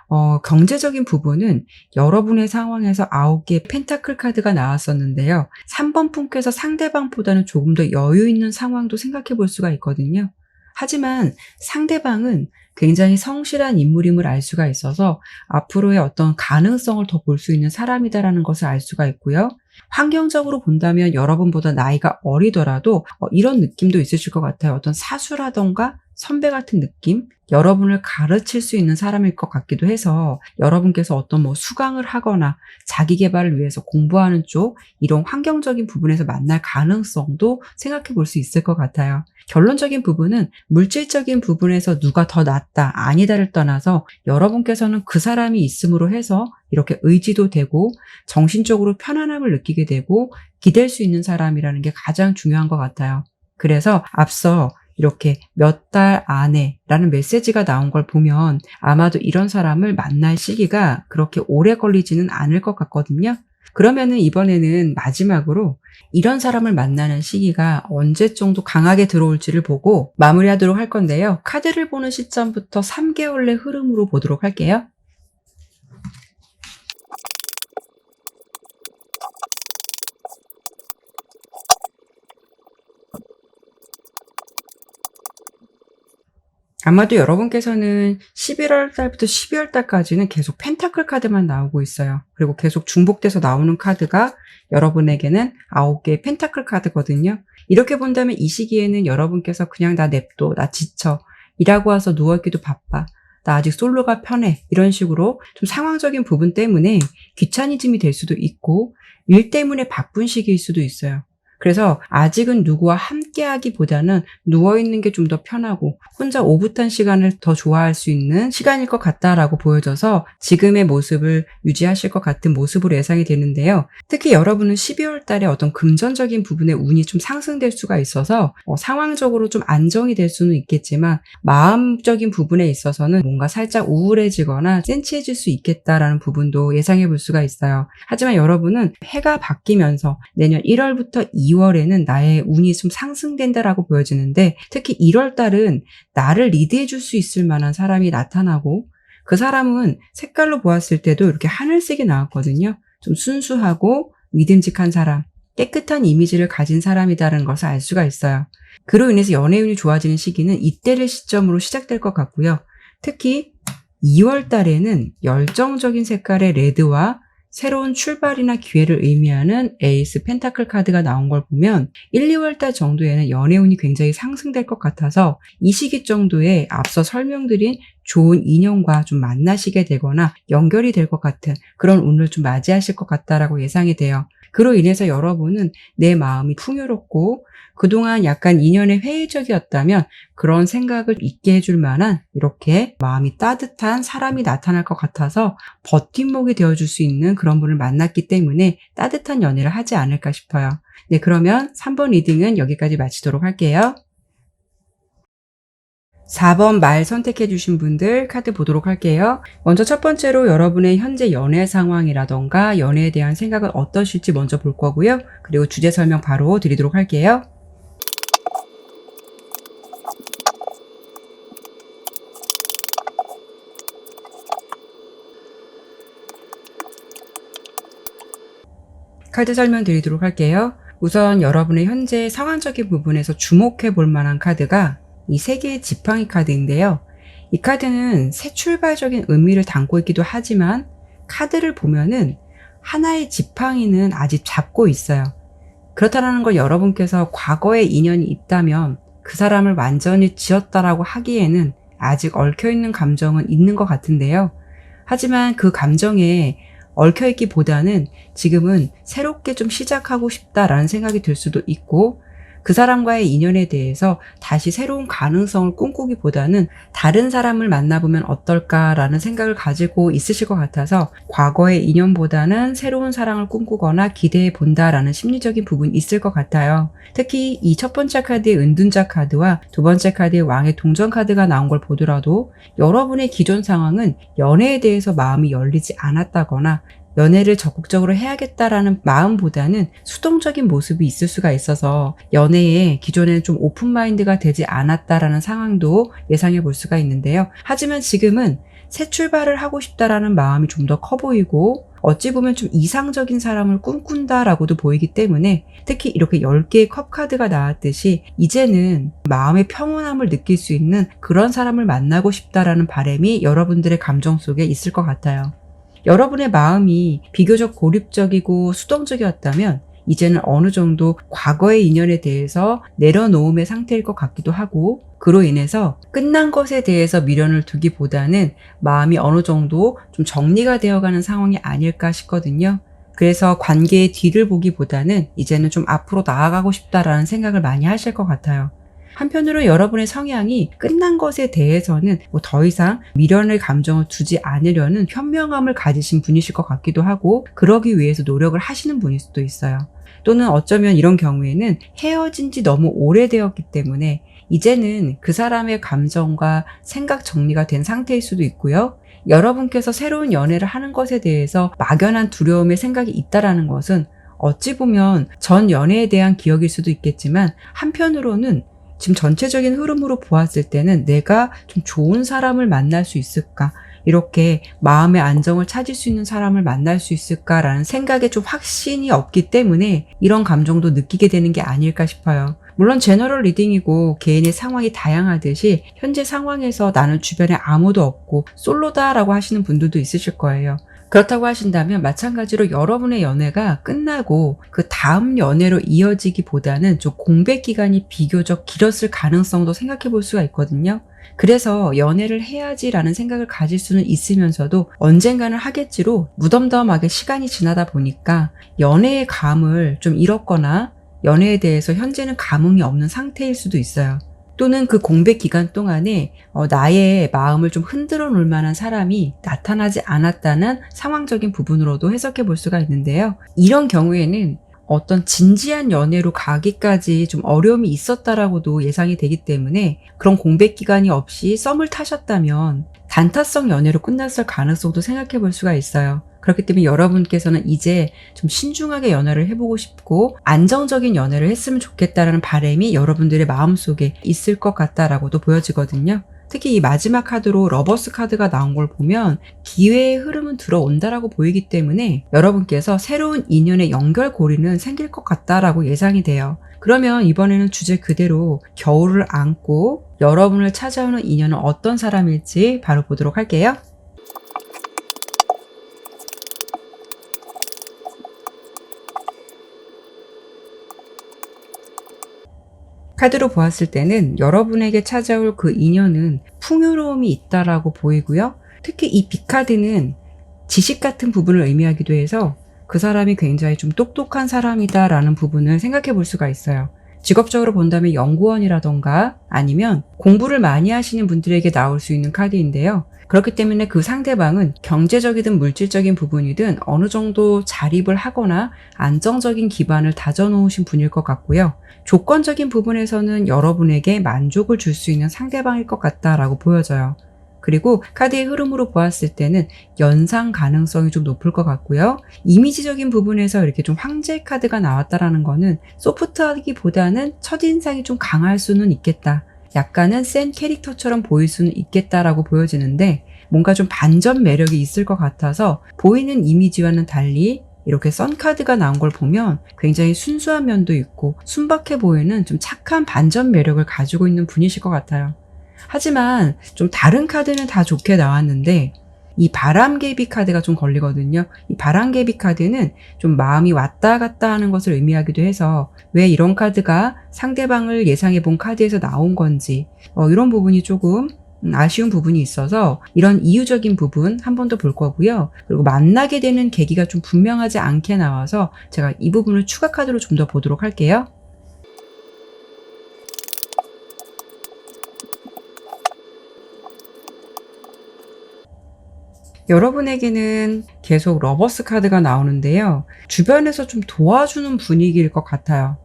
경제적인 부분은 여러분의 상황에서 9개의 펜타클 카드가 나왔었는데요. 3번 분께서 상대방보다는 조금 더 여유 있는 상황도 생각해 볼 수가 있거든요. 하지만 상대방은 굉장히 성실한 인물임을 알 수가 있어서 앞으로의 어떤 가능성을 더 볼 수 있는 사람이다라는 것을 알 수가 있고요. 환경적으로 본다면 여러분보다 나이가 어리더라도 이런 느낌도 있으실 것 같아요. 어떤 사수라던가 선배 같은 느낌? 여러분을 가르칠 수 있는 사람일 것 같기도 해서 여러분께서 어떤 수강을 하거나 자기 개발을 위해서 공부하는 쪽 이런 환경적인 부분에서 만날 가능성도 생각해 볼 수 있을 것 같아요. 결론적인 부분은 물질적인 부분에서 누가 더 낫다, 아니다를 떠나서 여러분께서는 그 사람이 있음으로 해서 이렇게 의지도 되고 정신적으로 편안함을 느끼게 되고 기댈 수 있는 사람이라는 게 가장 중요한 것 같아요. 그래서 앞서 이렇게 몇 달 안에 라는 메시지가 나온 걸 보면 아마도 이런 사람을 만날 시기가 그렇게 오래 걸리지는 않을 것 같거든요. 그러면은 이번에는 마지막으로 이런 사람을 만나는 시기가 언제 정도 강하게 들어올지를 보고 마무리하도록 할 건데요. 카드를 보는 시점부터 3개월 내 흐름으로 보도록 할게요. 아마도 여러분께서는 11월 달부터 12월 달까지는 계속 펜타클 카드만 나오고 있어요. 그리고 계속 중복돼서 나오는 카드가 여러분에게는 9개의 펜타클 카드거든요. 이렇게 본다면 이 시기에는 여러분께서 그냥 나 냅둬, 나 지쳐, 일하고 와서 누워있기도 바빠, 나 아직 솔로가 편해, 이런 식으로 좀 상황적인 부분 때문에 귀차니즘이 될 수도 있고 일 때문에 바쁜 시기일 수도 있어요. 그래서 아직은 누구와 함께 하기보다는 누워있는 게 좀 더 편하고 혼자 오붓한 시간을 더 좋아할 수 있는 시간일 것 같다라고 보여져서 지금의 모습을 유지하실 것 같은 모습으로 예상이 되는데요. 특히 여러분은 12월 달에 어떤 금전적인 부분에 운이 좀 상승될 수가 있어서 상황적으로 좀 안정이 될 수는 있겠지만 마음적인 부분에 있어서는 뭔가 살짝 우울해지거나 센치해질 수 있겠다라는 부분도 예상해 볼 수가 있어요. 하지만 여러분은 해가 바뀌면서 내년 1월부터 2월에는 나의 운이 좀 상승된다라고 보여지는데 특히 1월 달은 나를 리드해 줄 수 있을 만한 사람이 나타나고 그 사람은 색깔로 보았을 때도 이렇게 하늘색이 나왔거든요. 좀 순수하고 믿음직한 사람, 깨끗한 이미지를 가진 사람이다라는 것을 알 수가 있어요. 그로 인해서 연애운이 좋아지는 시기는 이때를 시점으로 시작될 것 같고요. 특히 2월 달에는 열정적인 색깔의 레드와 새로운 출발이나 기회를 의미하는 에이스 펜타클 카드가 나온 걸 보면 1, 2월 달 정도에는 연애운이 굉장히 상승될 것 같아서 이 시기 정도에 앞서 설명드린 좋은 인연과 좀 만나시게 되거나 연결이 될 것 같은 그런 운을 좀 맞이하실 것 같다라고 예상이 돼요. 그로 인해서 여러분은 내 마음이 풍요롭고 그동안 약간 인연에 회의적이었다면 그런 생각을 잊게 해줄 만한 이렇게 마음이 따뜻한 사람이 나타날 것 같아서 버팀목이 되어줄 수 있는 그런 분을 만났기 때문에 따뜻한 연애를 하지 않을까 싶어요. 네, 그러면 3번 리딩은 여기까지 마치도록 할게요. 4번 말 선택해 주신 분들 카드 보도록 할게요. 먼저 첫 번째로 여러분의 현재 연애 상황이라던가 연애에 대한 생각은 어떠실지 먼저 볼 거고요. 그리고 주제 설명 바로 드리도록 할게요. 카드 설명 드리도록 할게요. 우선 여러분의 현재 상황적인 부분에서 주목해 볼 만한 카드가 이 3개의 지팡이 카드인데요. 이 카드는 새 출발적인 의미를 담고 있기도 하지만 카드를 보면은 하나의 지팡이는 아직 잡고 있어요. 그렇다는 걸 여러분께서 과거에 인연이 있다면 그 사람을 완전히 지었다라고 하기에는 아직 얽혀있는 감정은 있는 것 같은데요. 하지만 그 감정에 얽혀있기보다는 지금은 새롭게 좀 시작하고 싶다라는 생각이 들 수도 있고 그 사람과의 인연에 대해서 다시 새로운 가능성을 꿈꾸기보다는 다른 사람을 만나보면 어떨까라는 생각을 가지고 있으실 것 같아서 과거의 인연보다는 새로운 사랑을 꿈꾸거나 기대해 본다라는 심리적인 부분이 있을 것 같아요. 특히 이 첫 번째 카드의 은둔자 카드와 두 번째 카드의 왕의 동전 카드가 나온 걸 보더라도 여러분의 기존 상황은 연애에 대해서 마음이 열리지 않았다거나 연애를 적극적으로 해야겠다라는 마음보다는 수동적인 모습이 있을 수가 있어서 연애에 기존에는 좀 오픈마인드가 되지 않았다라는 상황도 예상해 볼 수가 있는데요. 하지만 지금은 새 출발을 하고 싶다라는 마음이 좀 더 커 보이고 어찌 보면 좀 이상적인 사람을 꿈꾼다라고도 보이기 때문에 특히 이렇게 10개의 컵 카드가 나왔듯이 이제는 마음의 평온함을 느낄 수 있는 그런 사람을 만나고 싶다라는 바람이 여러분들의 감정 속에 있을 것 같아요. 여러분의 마음이 비교적 고립적이고 수동적이었다면 이제는 어느 정도 과거의 인연에 대해서 내려놓음의 상태일 것 같기도 하고, 그로 인해서 끝난 것에 대해서 미련을 두기보다는 마음이 어느 정도 좀 정리가 되어가는 상황이 아닐까 싶거든요. 그래서 관계의 뒤를 보기보다는 이제는 좀 앞으로 나아가고 싶다라는 생각을 많이 하실 것 같아요. 한편으로 여러분의 성향이 끝난 것에 대해서는 더 이상 미련의 감정을 두지 않으려는 현명함을 가지신 분이실 것 같기도 하고, 그러기 위해서 노력을 하시는 분일 수도 있어요. 또는 어쩌면 이런 경우에는 헤어진 지 너무 오래되었기 때문에 이제는 그 사람의 감정과 생각 정리가 된 상태일 수도 있고요. 여러분께서 새로운 연애를 하는 것에 대해서 막연한 두려움의 생각이 있다라는 것은 어찌 보면 전 연애에 대한 기억일 수도 있겠지만, 한편으로는 지금 전체적인 흐름으로 보았을 때는 내가 좀 좋은 사람을 만날 수 있을까? 이렇게 마음의 안정을 찾을 수 있는 사람을 만날 수 있을까라는 생각에 좀 확신이 없기 때문에 이런 감정도 느끼게 되는 게 아닐까 싶어요. 물론 제너럴 리딩이고 개인의 상황이 다양하듯이 현재 상황에서 나는 주변에 아무도 없고 솔로다라고 하시는 분들도 있으실 거예요. 그렇다고 하신다면 마찬가지로 여러분의 연애가 끝나고 그 다음 연애로 이어지기보다는 좀 공백 기간이 비교적 길었을 가능성도 생각해 볼 수가 있거든요. 그래서 연애를 해야지라는 생각을 가질 수는 있으면서도 언젠가는 하겠지로 무덤덤하게 시간이 지나다 보니까 연애의 감을 좀 잃었거나 연애에 대해서 현재는 감흥이 없는 상태일 수도 있어요. 또는 그 공백 기간 동안에 나의 마음을 좀 흔들어 놓을 만한 사람이 나타나지 않았다는 상황적인 부분으로도 해석해 볼 수가 있는데요. 이런 경우에는 어떤 진지한 연애로 가기까지 좀 어려움이 있었다라고도 예상이 되기 때문에 그런 공백 기간이 없이 썸을 타셨다면 단타성 연애로 끝났을 가능성도 생각해 볼 수가 있어요. 그렇기 때문에 여러분께서는 이제 좀 신중하게 연애를 해보고 싶고 안정적인 연애를 했으면 좋겠다라는 바람이 여러분들의 마음속에 있을 것 같다라고도 보여지거든요. 특히 이 마지막 카드로 러버스 카드가 나온 걸 보면 기회의 흐름은 들어온다라고 보이기 때문에 여러분께서 새로운 인연의 연결고리는 생길 것 같다라고 예상이 돼요. 그러면 이번에는 주제 그대로 겨울을 안고 여러분을 찾아오는 인연은 어떤 사람일지 바로 보도록 할게요. 카드로 보았을 때는 여러분에게 찾아올 그 인연은 풍요로움이 있다라고 보이고요. 특히 이 B카드는 지식 같은 부분을 의미하기도 해서 그 사람이 굉장히 좀 똑똑한 사람이다라는 부분을 생각해 볼 수가 있어요. 직업적으로 본다면 연구원이라던가 아니면 공부를 많이 하시는 분들에게 나올 수 있는 카드인데요. 그렇기 때문에 그 상대방은 경제적이든 물질적인 부분이든 어느 정도 자립을 하거나 안정적인 기반을 다져놓으신 분일 것 같고요. 조건적인 부분에서는 여러분에게 만족을 줄 수 있는 상대방일 것 같다라고 보여져요. 그리고 카드의 흐름으로 보았을 때는 연상 가능성이 좀 높을 것 같고요. 이미지적인 부분에서 이렇게 좀 황제 카드가 나왔다라는 거는 소프트하기보다는 첫인상이 좀 강할 수는 있겠다. 약간은 센 캐릭터처럼 보일 수는 있겠다라고 보여지는데 뭔가 좀 반전 매력이 있을 것 같아서 보이는 이미지와는 달리 이렇게 선카드가 나온 걸 보면 굉장히 순수한 면도 있고 순박해 보이는 좀 착한 반전 매력을 가지고 있는 분이실 것 같아요. 하지만 좀 다른 카드는 다 좋게 나왔는데 이 바람개비 카드가 좀 걸리거든요. 이 바람개비 카드는 좀 마음이 왔다 갔다 하는 것을 의미하기도 해서 왜 이런 카드가 상대방을 예상해 본 카드에서 나온 건지 이런 부분이 조금 아쉬운 부분이 있어서 이런 이유적인 부분 한 번 더 볼 거고요. 그리고 만나게 되는 계기가 좀 분명하지 않게 나와서 제가 이 부분을 추가 카드로 좀 더 보도록 할게요. 여러분에게는 계속 러버스 카드가 나오는데요. 주변에서 좀 도와주는 분위기일 것 같아요.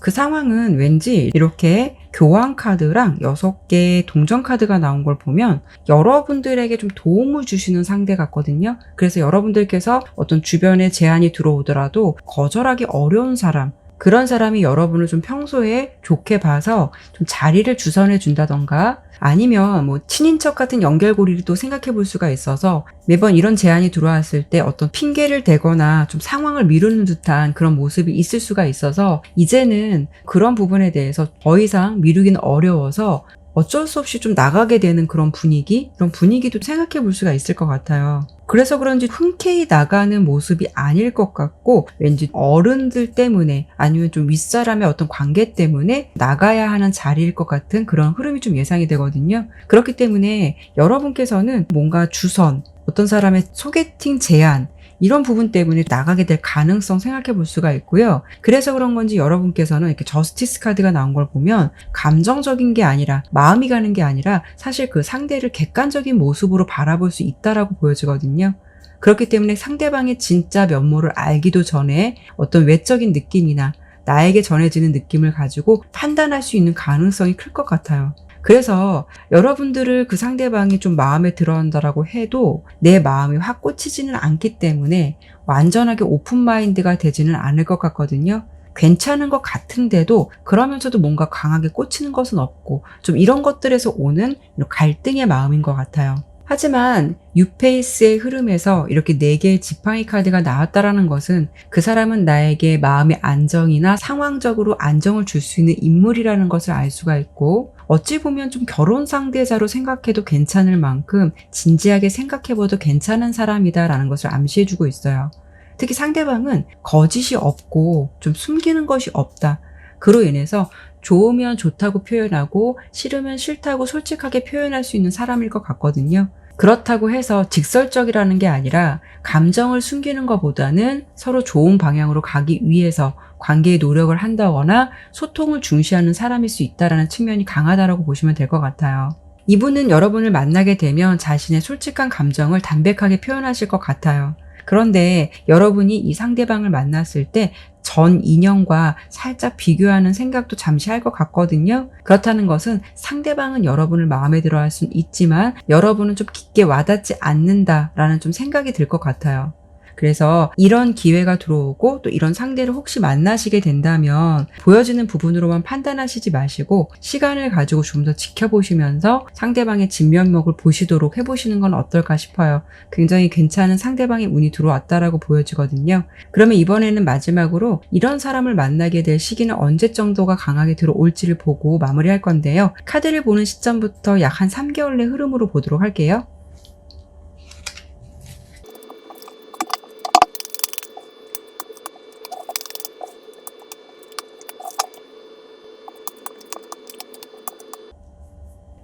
그 상황은 왠지 이렇게 교환 카드랑 6개의 동전 카드가 나온 걸 보면 여러분들에게 좀 도움을 주시는 상대 같거든요. 그래서 여러분들께서 어떤 주변에 제안이 들어오더라도 거절하기 어려운 사람, 그런 사람이 여러분을 좀 평소에 좋게 봐서 좀 자리를 주선해 준다던가, 아니면 뭐 친인척 같은 연결고리를 또 생각해 볼 수가 있어서 매번 이런 제안이 들어왔을 때 어떤 핑계를 대거나 좀 상황을 미루는 듯한 그런 모습이 있을 수가 있어서, 이제는 그런 부분에 대해서 더 이상 미루기는 어려워서 어쩔 수 없이 좀 나가게 되는 그런 분위기, 그런 분위기도 생각해 볼 수가 있을 것 같아요. 그래서 그런지 흔쾌히 나가는 모습이 아닐 것 같고, 왠지 어른들 때문에 아니면 좀 윗사람의 어떤 관계 때문에 나가야 하는 자리일 것 같은 그런 흐름이 좀 예상이 되거든요. 그렇기 때문에 여러분께서는 뭔가 주선, 어떤 사람의 소개팅 제안, 이런 부분 때문에 나가게 될 가능성 생각해 볼 수가 있고요. 그래서 그런 건지 여러분께서는 이렇게 저스티스 카드가 나온 걸 보면 감정적인 게 아니라, 마음이 가는 게 아니라 사실 그 상대를 객관적인 모습으로 바라볼 수 있다라고 보여지거든요. 그렇기 때문에 상대방의 진짜 면모를 알기도 전에 어떤 외적인 느낌이나 나에게 전해지는 느낌을 가지고 판단할 수 있는 가능성이 클 것 같아요. 그래서 여러분들을 그 상대방이 좀 마음에 들어 한다라고 해도 내 마음이 확 꽂히지는 않기 때문에 완전하게 오픈마인드가 되지는 않을 것 같거든요. 괜찮은 것 같은데도 그러면서도 뭔가 강하게 꽂히는 것은 없고, 좀 이런 것들에서 오는 이런 갈등의 마음인 것 같아요. 하지만 뉴페이스의 흐름에서 이렇게 4개의 지팡이 카드가 나왔다라는 것은 그 사람은 나에게 마음의 안정이나 상황적으로 안정을 줄 수 있는 인물이라는 것을 알 수가 있고, 어찌 보면 좀 결혼 상대자로 생각해도 괜찮을 만큼 진지하게 생각해봐도 괜찮은 사람이다라는 것을 암시해주고 있어요. 특히 상대방은 거짓이 없고 좀 숨기는 것이 없다. 그로 인해서 좋으면 좋다고 표현하고 싫으면 싫다고 솔직하게 표현할 수 있는 사람일 것 같거든요. 그렇다고 해서 직설적이라는 게 아니라 감정을 숨기는 것보다는 서로 좋은 방향으로 가기 위해서 관계에 노력을 한다거나 소통을 중시하는 사람일 수 있다는 측면이 강하다고 보시면 될 것 같아요. 이분은 여러분을 만나게 되면 자신의 솔직한 감정을 담백하게 표현하실 것 같아요. 그런데 여러분이 이 상대방을 만났을 때 전 인연과 살짝 비교하는 생각도 잠시 할 것 같거든요. 그렇다는 것은 상대방은 여러분을 마음에 들어 할 수는 있지만 여러분은 좀 깊게 와닿지 않는다라는 좀 생각이 들 것 같아요. 그래서 이런 기회가 들어오고 또 이런 상대를 혹시 만나시게 된다면 보여지는 부분으로만 판단하시지 마시고 시간을 가지고 좀 더 지켜보시면서 상대방의 진면목을 보시도록 해보시는 건 어떨까 싶어요. 굉장히 괜찮은 상대방의 운이 들어왔다라고 보여지거든요. 그러면 이번에는 마지막으로 이런 사람을 만나게 될 시기는 언제 정도가 강하게 들어올지를 보고 마무리할 건데요. 카드를 보는 시점부터 약 한 3개월 내 흐름으로 보도록 할게요.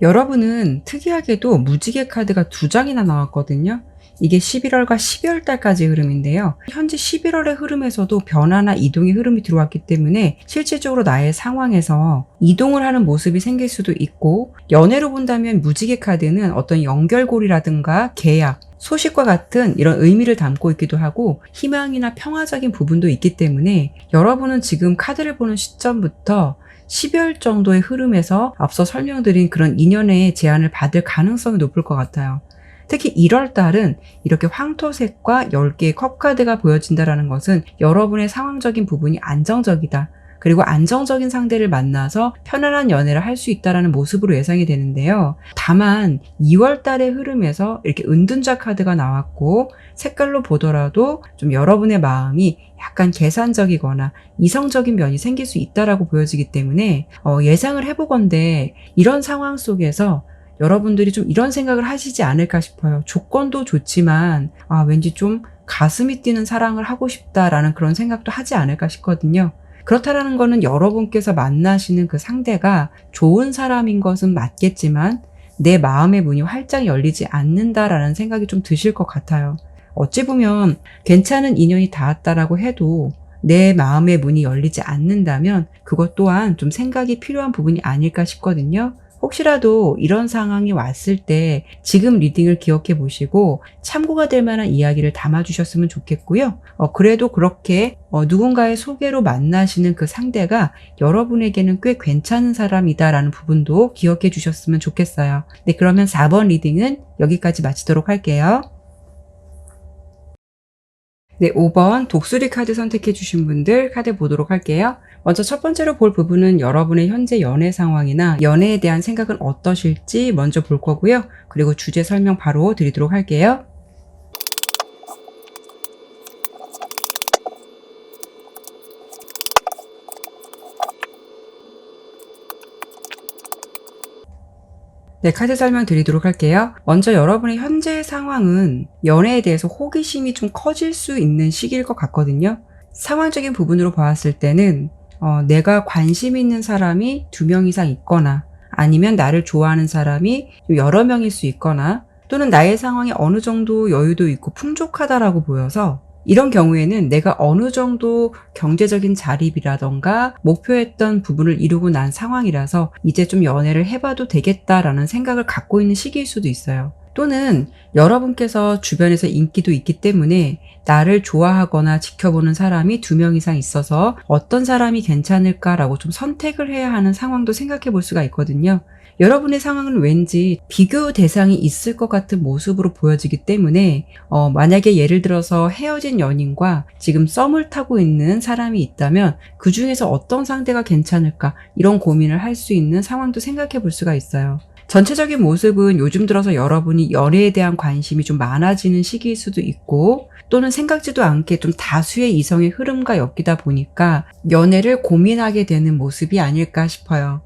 여러분은 특이하게도 무지개 카드가 2장이나 나왔거든요. 이게 11월과 12월 달까지 흐름인데요. 현재 11월의 흐름에서도 변화나 이동의 흐름이 들어왔기 때문에 실질적으로 나의 상황에서 이동을 하는 모습이 생길 수도 있고, 연애로 본다면 무지개 카드는 어떤 연결고리라든가 계약, 소식과 같은 이런 의미를 담고 있기도 하고 희망이나 평화적인 부분도 있기 때문에 여러분은 지금 카드를 보는 시점부터 12월 정도의 흐름에서 앞서 설명드린 그런 인연의 제안을 받을 가능성이 높을 것 같아요. 특히 1월 달은 이렇게 황토색과 10개의 컵카드가 보여진다는 것은 여러분의 상황적인 부분이 안정적이다. 그리고 안정적인 상대를 만나서 편안한 연애를 할 수 있다는 모습으로 예상이 되는데요. 다만 2월 달의 흐름에서 이렇게 은둔자 카드가 나왔고, 색깔로 보더라도 좀 여러분의 마음이 약간 계산적이거나 이성적인 면이 생길 수 있다라고 보여지기 때문에 예상을 해보건대 이런 상황 속에서 여러분들이 좀 이런 생각을 하시지 않을까 싶어요. 조건도 좋지만 왠지 좀 가슴이 뛰는 사랑을 하고 싶다라는 그런 생각도 하지 않을까 싶거든요. 그렇다라는 거는 여러분께서 만나시는 그 상대가 좋은 사람인 것은 맞겠지만 내 마음의 문이 활짝 열리지 않는다라는 생각이 좀 드실 것 같아요. 어찌 보면 괜찮은 인연이 닿았다라고 해도 내 마음의 문이 열리지 않는다면 그것 또한 좀 생각이 필요한 부분이 아닐까 싶거든요. 혹시라도 이런 상황이 왔을 때 지금 리딩을 기억해 보시고 참고가 될 만한 이야기를 담아주셨으면 좋겠고요. 그래도 그렇게 누군가의 소개로 만나시는 그 상대가 여러분에게는 꽤 괜찮은 사람이다라는 부분도 기억해 주셨으면 좋겠어요. 네, 그러면 4번 리딩은 여기까지 마치도록 할게요. 네, 5번 독수리 카드 선택해 주신 분들 카드 보도록 할게요. 먼저 첫 번째로 볼 부분은 여러분의 현재 연애 상황이나 연애에 대한 생각은 어떠실지 먼저 볼 거고요. 그리고 주제 설명 바로 드리도록 할게요. 네, 카드 설명 드리도록 할게요. 먼저 여러분의 현재 상황은 연애에 대해서 호기심이 좀 커질 수 있는 시기일 것 같거든요. 상황적인 부분으로 보았을 때는 내가 관심 있는 사람이 2명 이상 있거나 아니면 나를 좋아하는 사람이 여러 명일 수 있거나 또는 나의 상황이 어느 정도 여유도 있고 풍족하다라고 보여서 이런 경우에는 내가 어느 정도 경제적인 자립이라던가 목표했던 부분을 이루고 난 상황이라서 이제 좀 연애를 해봐도 되겠다라는 생각을 갖고 있는 시기일 수도 있어요. 또는 여러분께서 주변에서 인기도 있기 때문에 나를 좋아하거나 지켜보는 사람이 2명 이상 있어서 어떤 사람이 괜찮을까라고 좀 선택을 해야 하는 상황도 생각해 볼 수가 있거든요. 여러분의 상황은 왠지 비교 대상이 있을 것 같은 모습으로 보여지기 때문에 만약에 예를 들어서 헤어진 연인과 지금 썸을 타고 있는 사람이 있다면 그 중에서 어떤 상대가 괜찮을까 이런 고민을 할 수 있는 상황도 생각해 볼 수가 있어요. 전체적인 모습은 요즘 들어서 여러분이 연애에 대한 관심이 좀 많아지는 시기일 수도 있고 또는 생각지도 않게 좀 다수의 이성의 흐름과 엮이다 보니까 연애를 고민하게 되는 모습이 아닐까 싶어요.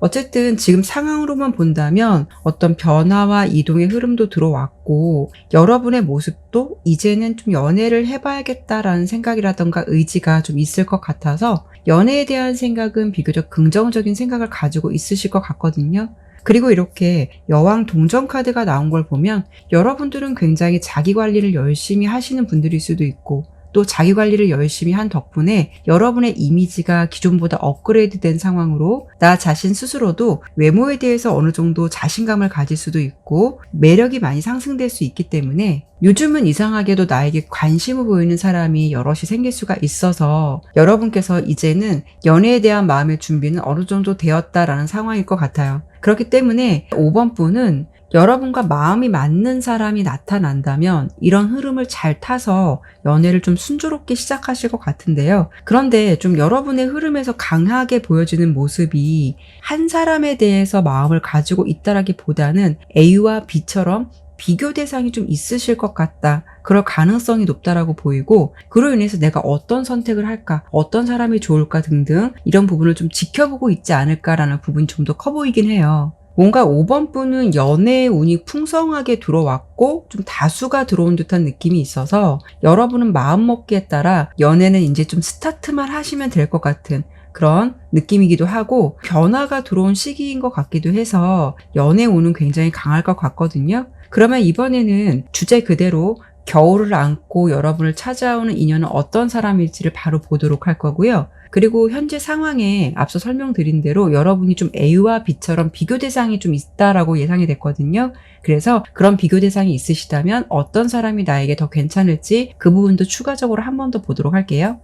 어쨌든 지금 상황으로만 본다면 어떤 변화와 이동의 흐름도 들어왔고 여러분의 모습도 이제는 좀 연애를 해봐야겠다라는 생각이라던가 의지가 좀 있을 것 같아서 연애에 대한 생각은 비교적 긍정적인 생각을 가지고 있으실 것 같거든요. 그리고 이렇게 여왕 동전 카드가 나온 걸 보면 여러분들은 굉장히 자기 관리를 열심히 하시는 분들일 수도 있고 또 자기 관리를 열심히 한 덕분에 여러분의 이미지가 기존보다 업그레이드 된 상황으로 나 자신 스스로도 외모에 대해서 어느 정도 자신감을 가질 수도 있고 매력이 많이 상승될 수 있기 때문에 요즘은 이상하게도 나에게 관심을 보이는 사람이 여럿이 생길 수가 있어서 여러분께서 이제는 연애에 대한 마음의 준비는 어느 정도 되었다라는 상황일 것 같아요. 그렇기 때문에 5번 분은 여러분과 마음이 맞는 사람이 나타난다면 이런 흐름을 잘 타서 연애를 좀 순조롭게 시작하실 것 같은데요. 그런데 좀 여러분의 흐름에서 강하게 보여지는 모습이 한 사람에 대해서 마음을 가지고 있다라기보다는 A와 B처럼 비교 대상이 좀 있으실 것 같다. 그럴 가능성이 높다라고 보이고 그로 인해서 내가 어떤 선택을 할까, 어떤 사람이 좋을까 등등 이런 부분을 좀 지켜보고 있지 않을까라는 부분이 좀 더 커 보이긴 해요. 뭔가 5번 분은 연애의 운이 풍성하게 들어왔고 좀 다수가 들어온 듯한 느낌이 있어서 여러분은 마음먹기에 따라 연애는 이제 좀 스타트만 하시면 될 것 같은 그런 느낌이기도 하고 변화가 들어온 시기인 것 같기도 해서 연애 운은 굉장히 강할 것 같거든요. 그러면 이번에는 주제 그대로 겨울을 안고 여러분을 찾아오는 인연은 어떤 사람일지를 바로 보도록 할 거고요. 그리고 현재 상황에 앞서 설명드린 대로 여러분이 좀 A와 B처럼 비교 대상이 좀 있다라고 예상이 됐거든요. 그래서 그런 비교 대상이 있으시다면 어떤 사람이 나에게 더 괜찮을지 그 부분도 추가적으로 한 번 더 보도록 할게요.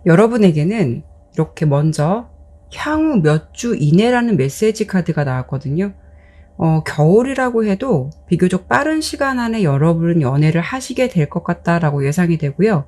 여러분에게는 이렇게 먼저 향후 몇 주 이내라는 메시지 카드가 나왔거든요. 겨울이라고 해도 비교적 빠른 시간 안에 여러분은 연애를 하시게 될 것 같다라고 예상이 되고요.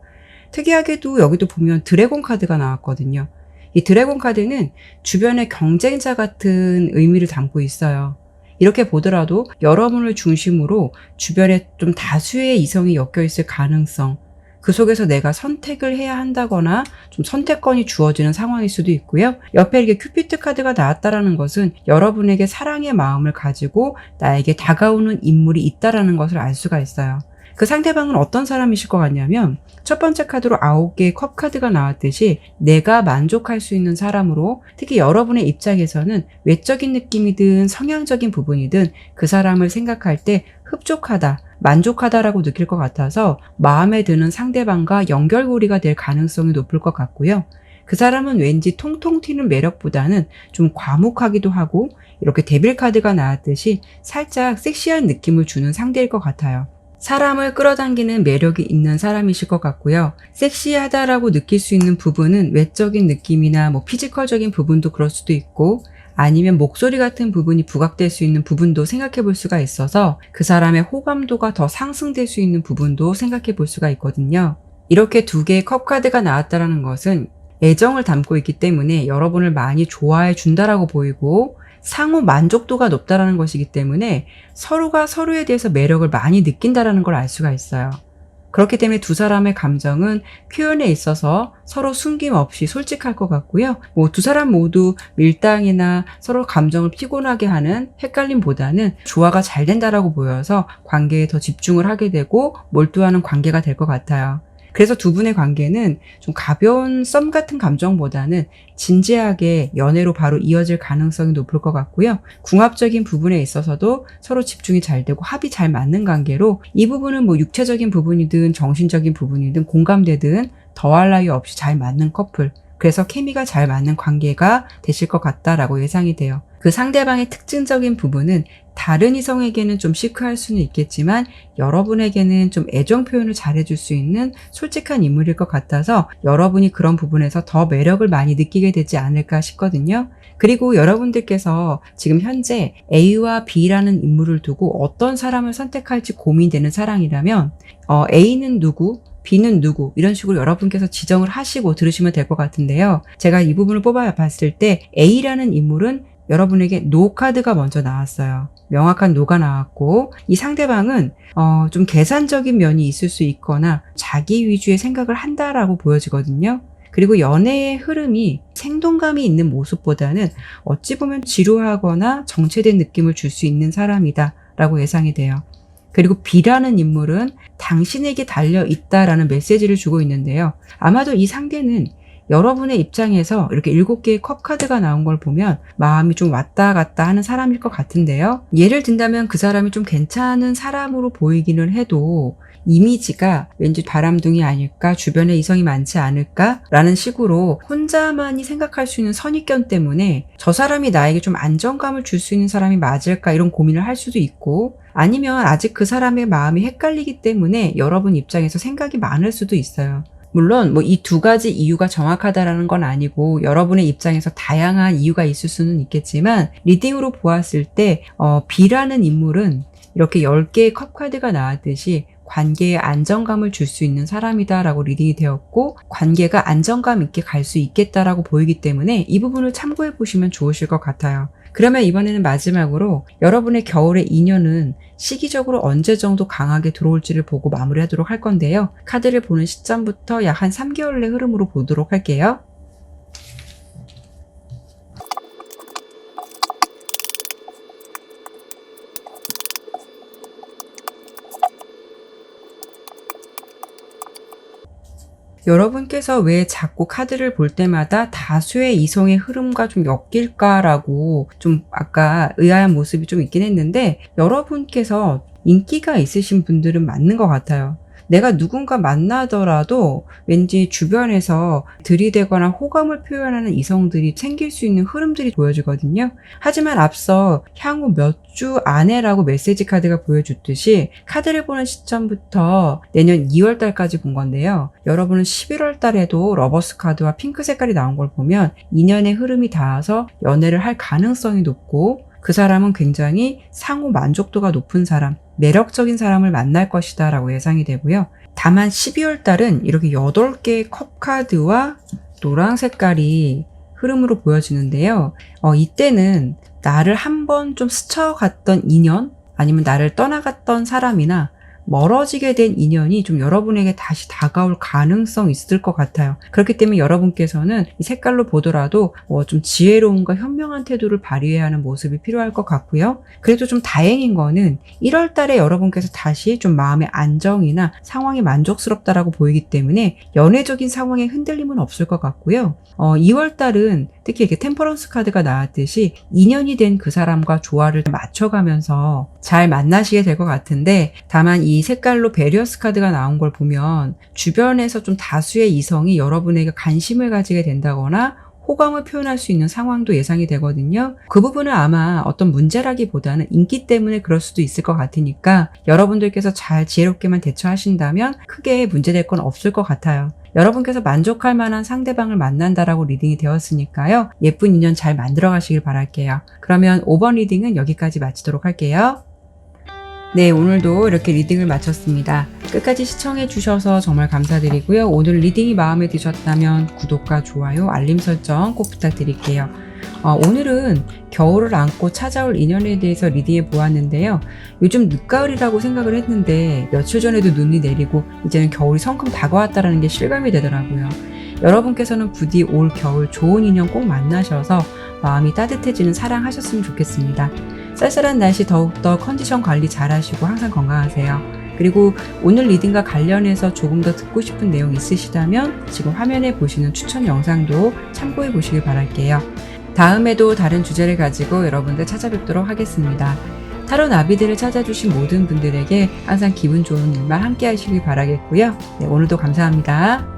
특이하게도 여기도 보면 드래곤 카드가 나왔거든요. 이 드래곤 카드는 주변의 경쟁자 같은 의미를 담고 있어요. 이렇게 보더라도 여러분을 중심으로 주변에 좀 다수의 이성이 엮여 있을 가능성, 그 속에서 내가 선택을 해야 한다거나 좀 선택권이 주어지는 상황일 수도 있고요. 옆에 이렇게 큐피드 카드가 나왔다라는 것은 여러분에게 사랑의 마음을 가지고 나에게 다가오는 인물이 있다라는 것을 알 수가 있어요. 그 상대방은 어떤 사람이실 것 같냐면 첫 번째 카드로 9개의 컵 카드가 나왔듯이 내가 만족할 수 있는 사람으로 특히 여러분의 입장에서는 외적인 느낌이든 성향적인 부분이든 그 사람을 생각할 때 흡족하다, 만족하다라고 느낄 것 같아서 마음에 드는 상대방과 연결고리가 될 가능성이 높을 것 같고요. 그 사람은 왠지 통통 튀는 매력보다는 좀 과묵하기도 하고 이렇게 데빌 카드가 나왔듯이 살짝 섹시한 느낌을 주는 상대일 것 같아요. 사람을 끌어당기는 매력이 있는 사람이실 것 같고요. 섹시하다라고 느낄 수 있는 부분은 외적인 느낌이나 피지컬적인 부분도 그럴 수도 있고 아니면 목소리 같은 부분이 부각될 수 있는 부분도 생각해 볼 수가 있어서 그 사람의 호감도가 더 상승될 수 있는 부분도 생각해 볼 수가 있거든요. 이렇게 두 개의 컵 카드가 나왔다는 것은 애정을 담고 있기 때문에 여러분을 많이 좋아해 준다라고 보이고 상호 만족도가 높다라는 것이기 때문에 서로가 서로에 대해서 매력을 많이 느낀다라는 걸 알 수가 있어요. 그렇기 때문에 두 사람의 감정은 표현에 있어서 서로 숨김없이 솔직할 것 같고요. 두 사람 모두 밀당이나 서로 감정을 피곤하게 하는 헷갈림보다는 조화가 잘 된다라고 보여서 관계에 더 집중을 하게 되고 몰두하는 관계가 될 것 같아요. 그래서 두 분의 관계는 좀 가벼운 썸 같은 감정보다는 진지하게 연애로 바로 이어질 가능성이 높을 것 같고요. 궁합적인 부분에 있어서도 서로 집중이 잘 되고 합이 잘 맞는 관계로 이 부분은 육체적인 부분이든 정신적인 부분이든 공감되든 더할 나위 없이 잘 맞는 커플. 그래서 케미가 잘 맞는 관계가 되실 것 같다라고 예상이 돼요. 그 상대방의 특징적인 부분은 다른 이성에게는 좀 시크할 수는 있겠지만 여러분에게는 좀 애정 표현을 잘해줄 수 있는 솔직한 인물일 것 같아서 여러분이 그런 부분에서 더 매력을 많이 느끼게 되지 않을까 싶거든요. 그리고 여러분들께서 지금 현재 A와 B라는 인물을 두고 어떤 사람을 선택할지 고민되는 사랑이라면 A는 누구? B는 누구? 이런 식으로 여러분께서 지정을 하시고 들으시면 될 것 같은데요. 제가 이 부분을 뽑아봤을 때 A라는 인물은 여러분에게 노 카드가 먼저 나왔어요. 명확한 노가 나왔고 이 상대방은 좀 계산적인 면이 있을 수 있거나 자기 위주의 생각을 한다라고 보여지거든요. 그리고 연애의 흐름이 생동감이 있는 모습보다는 어찌 보면 지루하거나 정체된 느낌을 줄 수 있는 사람이다 라고 예상이 돼요. 그리고 B라는 인물은 당신에게 달려있다라는 메시지를 주고 있는데요. 아마도 이 상대는 여러분의 입장에서 이렇게 7개의 컵 카드가 나온 걸 보면 마음이 좀 왔다 갔다 하는 사람일 것 같은데요. 예를 든다면 그 사람이 좀 괜찮은 사람으로 보이기는 해도 이미지가 왠지 바람둥이 아닐까, 주변에 이성이 많지 않을까 라는 식으로 혼자만이 생각할 수 있는 선입견 때문에 저 사람이 나에게 좀 안정감을 줄 수 있는 사람이 맞을까 이런 고민을 할 수도 있고 아니면 아직 그 사람의 마음이 헷갈리기 때문에 여러분 입장에서 생각이 많을 수도 있어요. 물론 이 두 가지 이유가 정확하다라는 건 아니고 여러분의 입장에서 다양한 이유가 있을 수는 있겠지만 리딩으로 보았을 때 B라는 인물은 이렇게 10개의 컵 카드가 나왔듯이 관계에 안정감을 줄 수 있는 사람이다라고 리딩이 되었고 관계가 안정감 있게 갈 수 있겠다라고 보이기 때문에 이 부분을 참고해 보시면 좋으실 것 같아요. 그러면 이번에는 마지막으로 여러분의 겨울의 인연은 시기적으로 언제 정도 강하게 들어올지를 보고 마무리하도록 할 건데요. 카드를 보는 시점부터 약 한 3개월 내 흐름으로 보도록 할게요. 여러분께서 왜 자꾸 카드를 볼 때마다 다수의 이성의 흐름과 좀 엮일까라고 좀 아까 의아한 모습이 좀 있긴 했는데 여러분께서 인기가 있으신 분들은 맞는 것 같아요. 내가 누군가 만나더라도 왠지 주변에서 들이대거나 호감을 표현하는 이성들이 생길 수 있는 흐름들이 보여지거든요. 하지만 앞서 향후 몇 주 안에라고 메시지 카드가 보여줬듯이 카드를 보는 시점부터 내년 2월 달까지 본 건데요. 여러분은 11월 달에도 러버스 카드와 핑크 색깔이 나온 걸 보면 2년의 흐름이 닿아서 연애를 할 가능성이 높고 그 사람은 굉장히 상호 만족도가 높은 사람, 매력적인 사람을 만날 것이다 라고 예상이 되고요. 다만 12월 달은 이렇게 8개의 컵 카드와 노란 색깔이 흐름으로 보여지는데요. 이때는 나를 한번 좀 스쳐갔던 인연 아니면 나를 떠나갔던 사람이나 멀어지게 된 인연이 좀 여러분에게 다시 다가올 가능성이 있을 것 같아요. 그렇기 때문에 여러분께서는 이 색깔로 보더라도 좀 지혜로움과 현명한 태도를 발휘해야 하는 모습이 필요할 것 같고요. 그래도 좀 다행인 거는 1월 달에 여러분께서 다시 좀 마음의 안정이나 상황이 만족스럽다라고 보이기 때문에 연애적인 상황에 흔들림은 없을 것 같고요. 2월 달은 특히 이렇게 템퍼런스 카드가 나왔듯이 인연이 된 그 사람과 조화를 맞춰가면서 잘 만나시게 될 것 같은데 다만 이 이 색깔로 베리어스 카드가 나온 걸 보면 주변에서 좀 다수의 이성이 여러분에게 관심을 가지게 된다거나 호감을 표현할 수 있는 상황도 예상이 되거든요. 그 부분은 아마 어떤 문제라기보다는 인기 때문에 그럴 수도 있을 것 같으니까 여러분들께서 잘 지혜롭게만 대처하신다면 크게 문제될 건 없을 것 같아요. 여러분께서 만족할 만한 상대방을 만난다라고 리딩이 되었으니까요. 예쁜 인연 잘 만들어 가시길 바랄게요. 그러면 5번 리딩은 여기까지 마치도록 할게요. 네, 오늘도 이렇게 리딩을 마쳤습니다. 끝까지 시청해 주셔서 정말 감사드리고요. 오늘 리딩이 마음에 드셨다면 구독과 좋아요, 알림 설정 꼭 부탁드릴게요. 오늘은 겨울을 안고 찾아올 인연에 대해서 리딩해 보았는데요. 요즘 늦가을이라고 생각을 했는데 며칠 전에도 눈이 내리고 이제는 겨울이 성큼 다가왔다는 게 실감이 되더라고요. 여러분께서는 부디 올 겨울 좋은 인연 꼭 만나셔서 마음이 따뜻해지는 사랑하셨으면 좋겠습니다. 쌀쌀한 날씨 더욱더 컨디션 관리 잘 하시고 항상 건강하세요. 그리고 오늘 리딩과 관련해서 조금 더 듣고 싶은 내용 있으시다면 지금 화면에 보시는 추천 영상도 참고해 보시길 바랄게요. 다음에도 다른 주제를 가지고 여러분들 찾아뵙도록 하겠습니다. 타로 나비들을 찾아주신 모든 분들에게 항상 기분 좋은 일만 함께 하시길 바라겠고요. 네, 오늘도 감사합니다.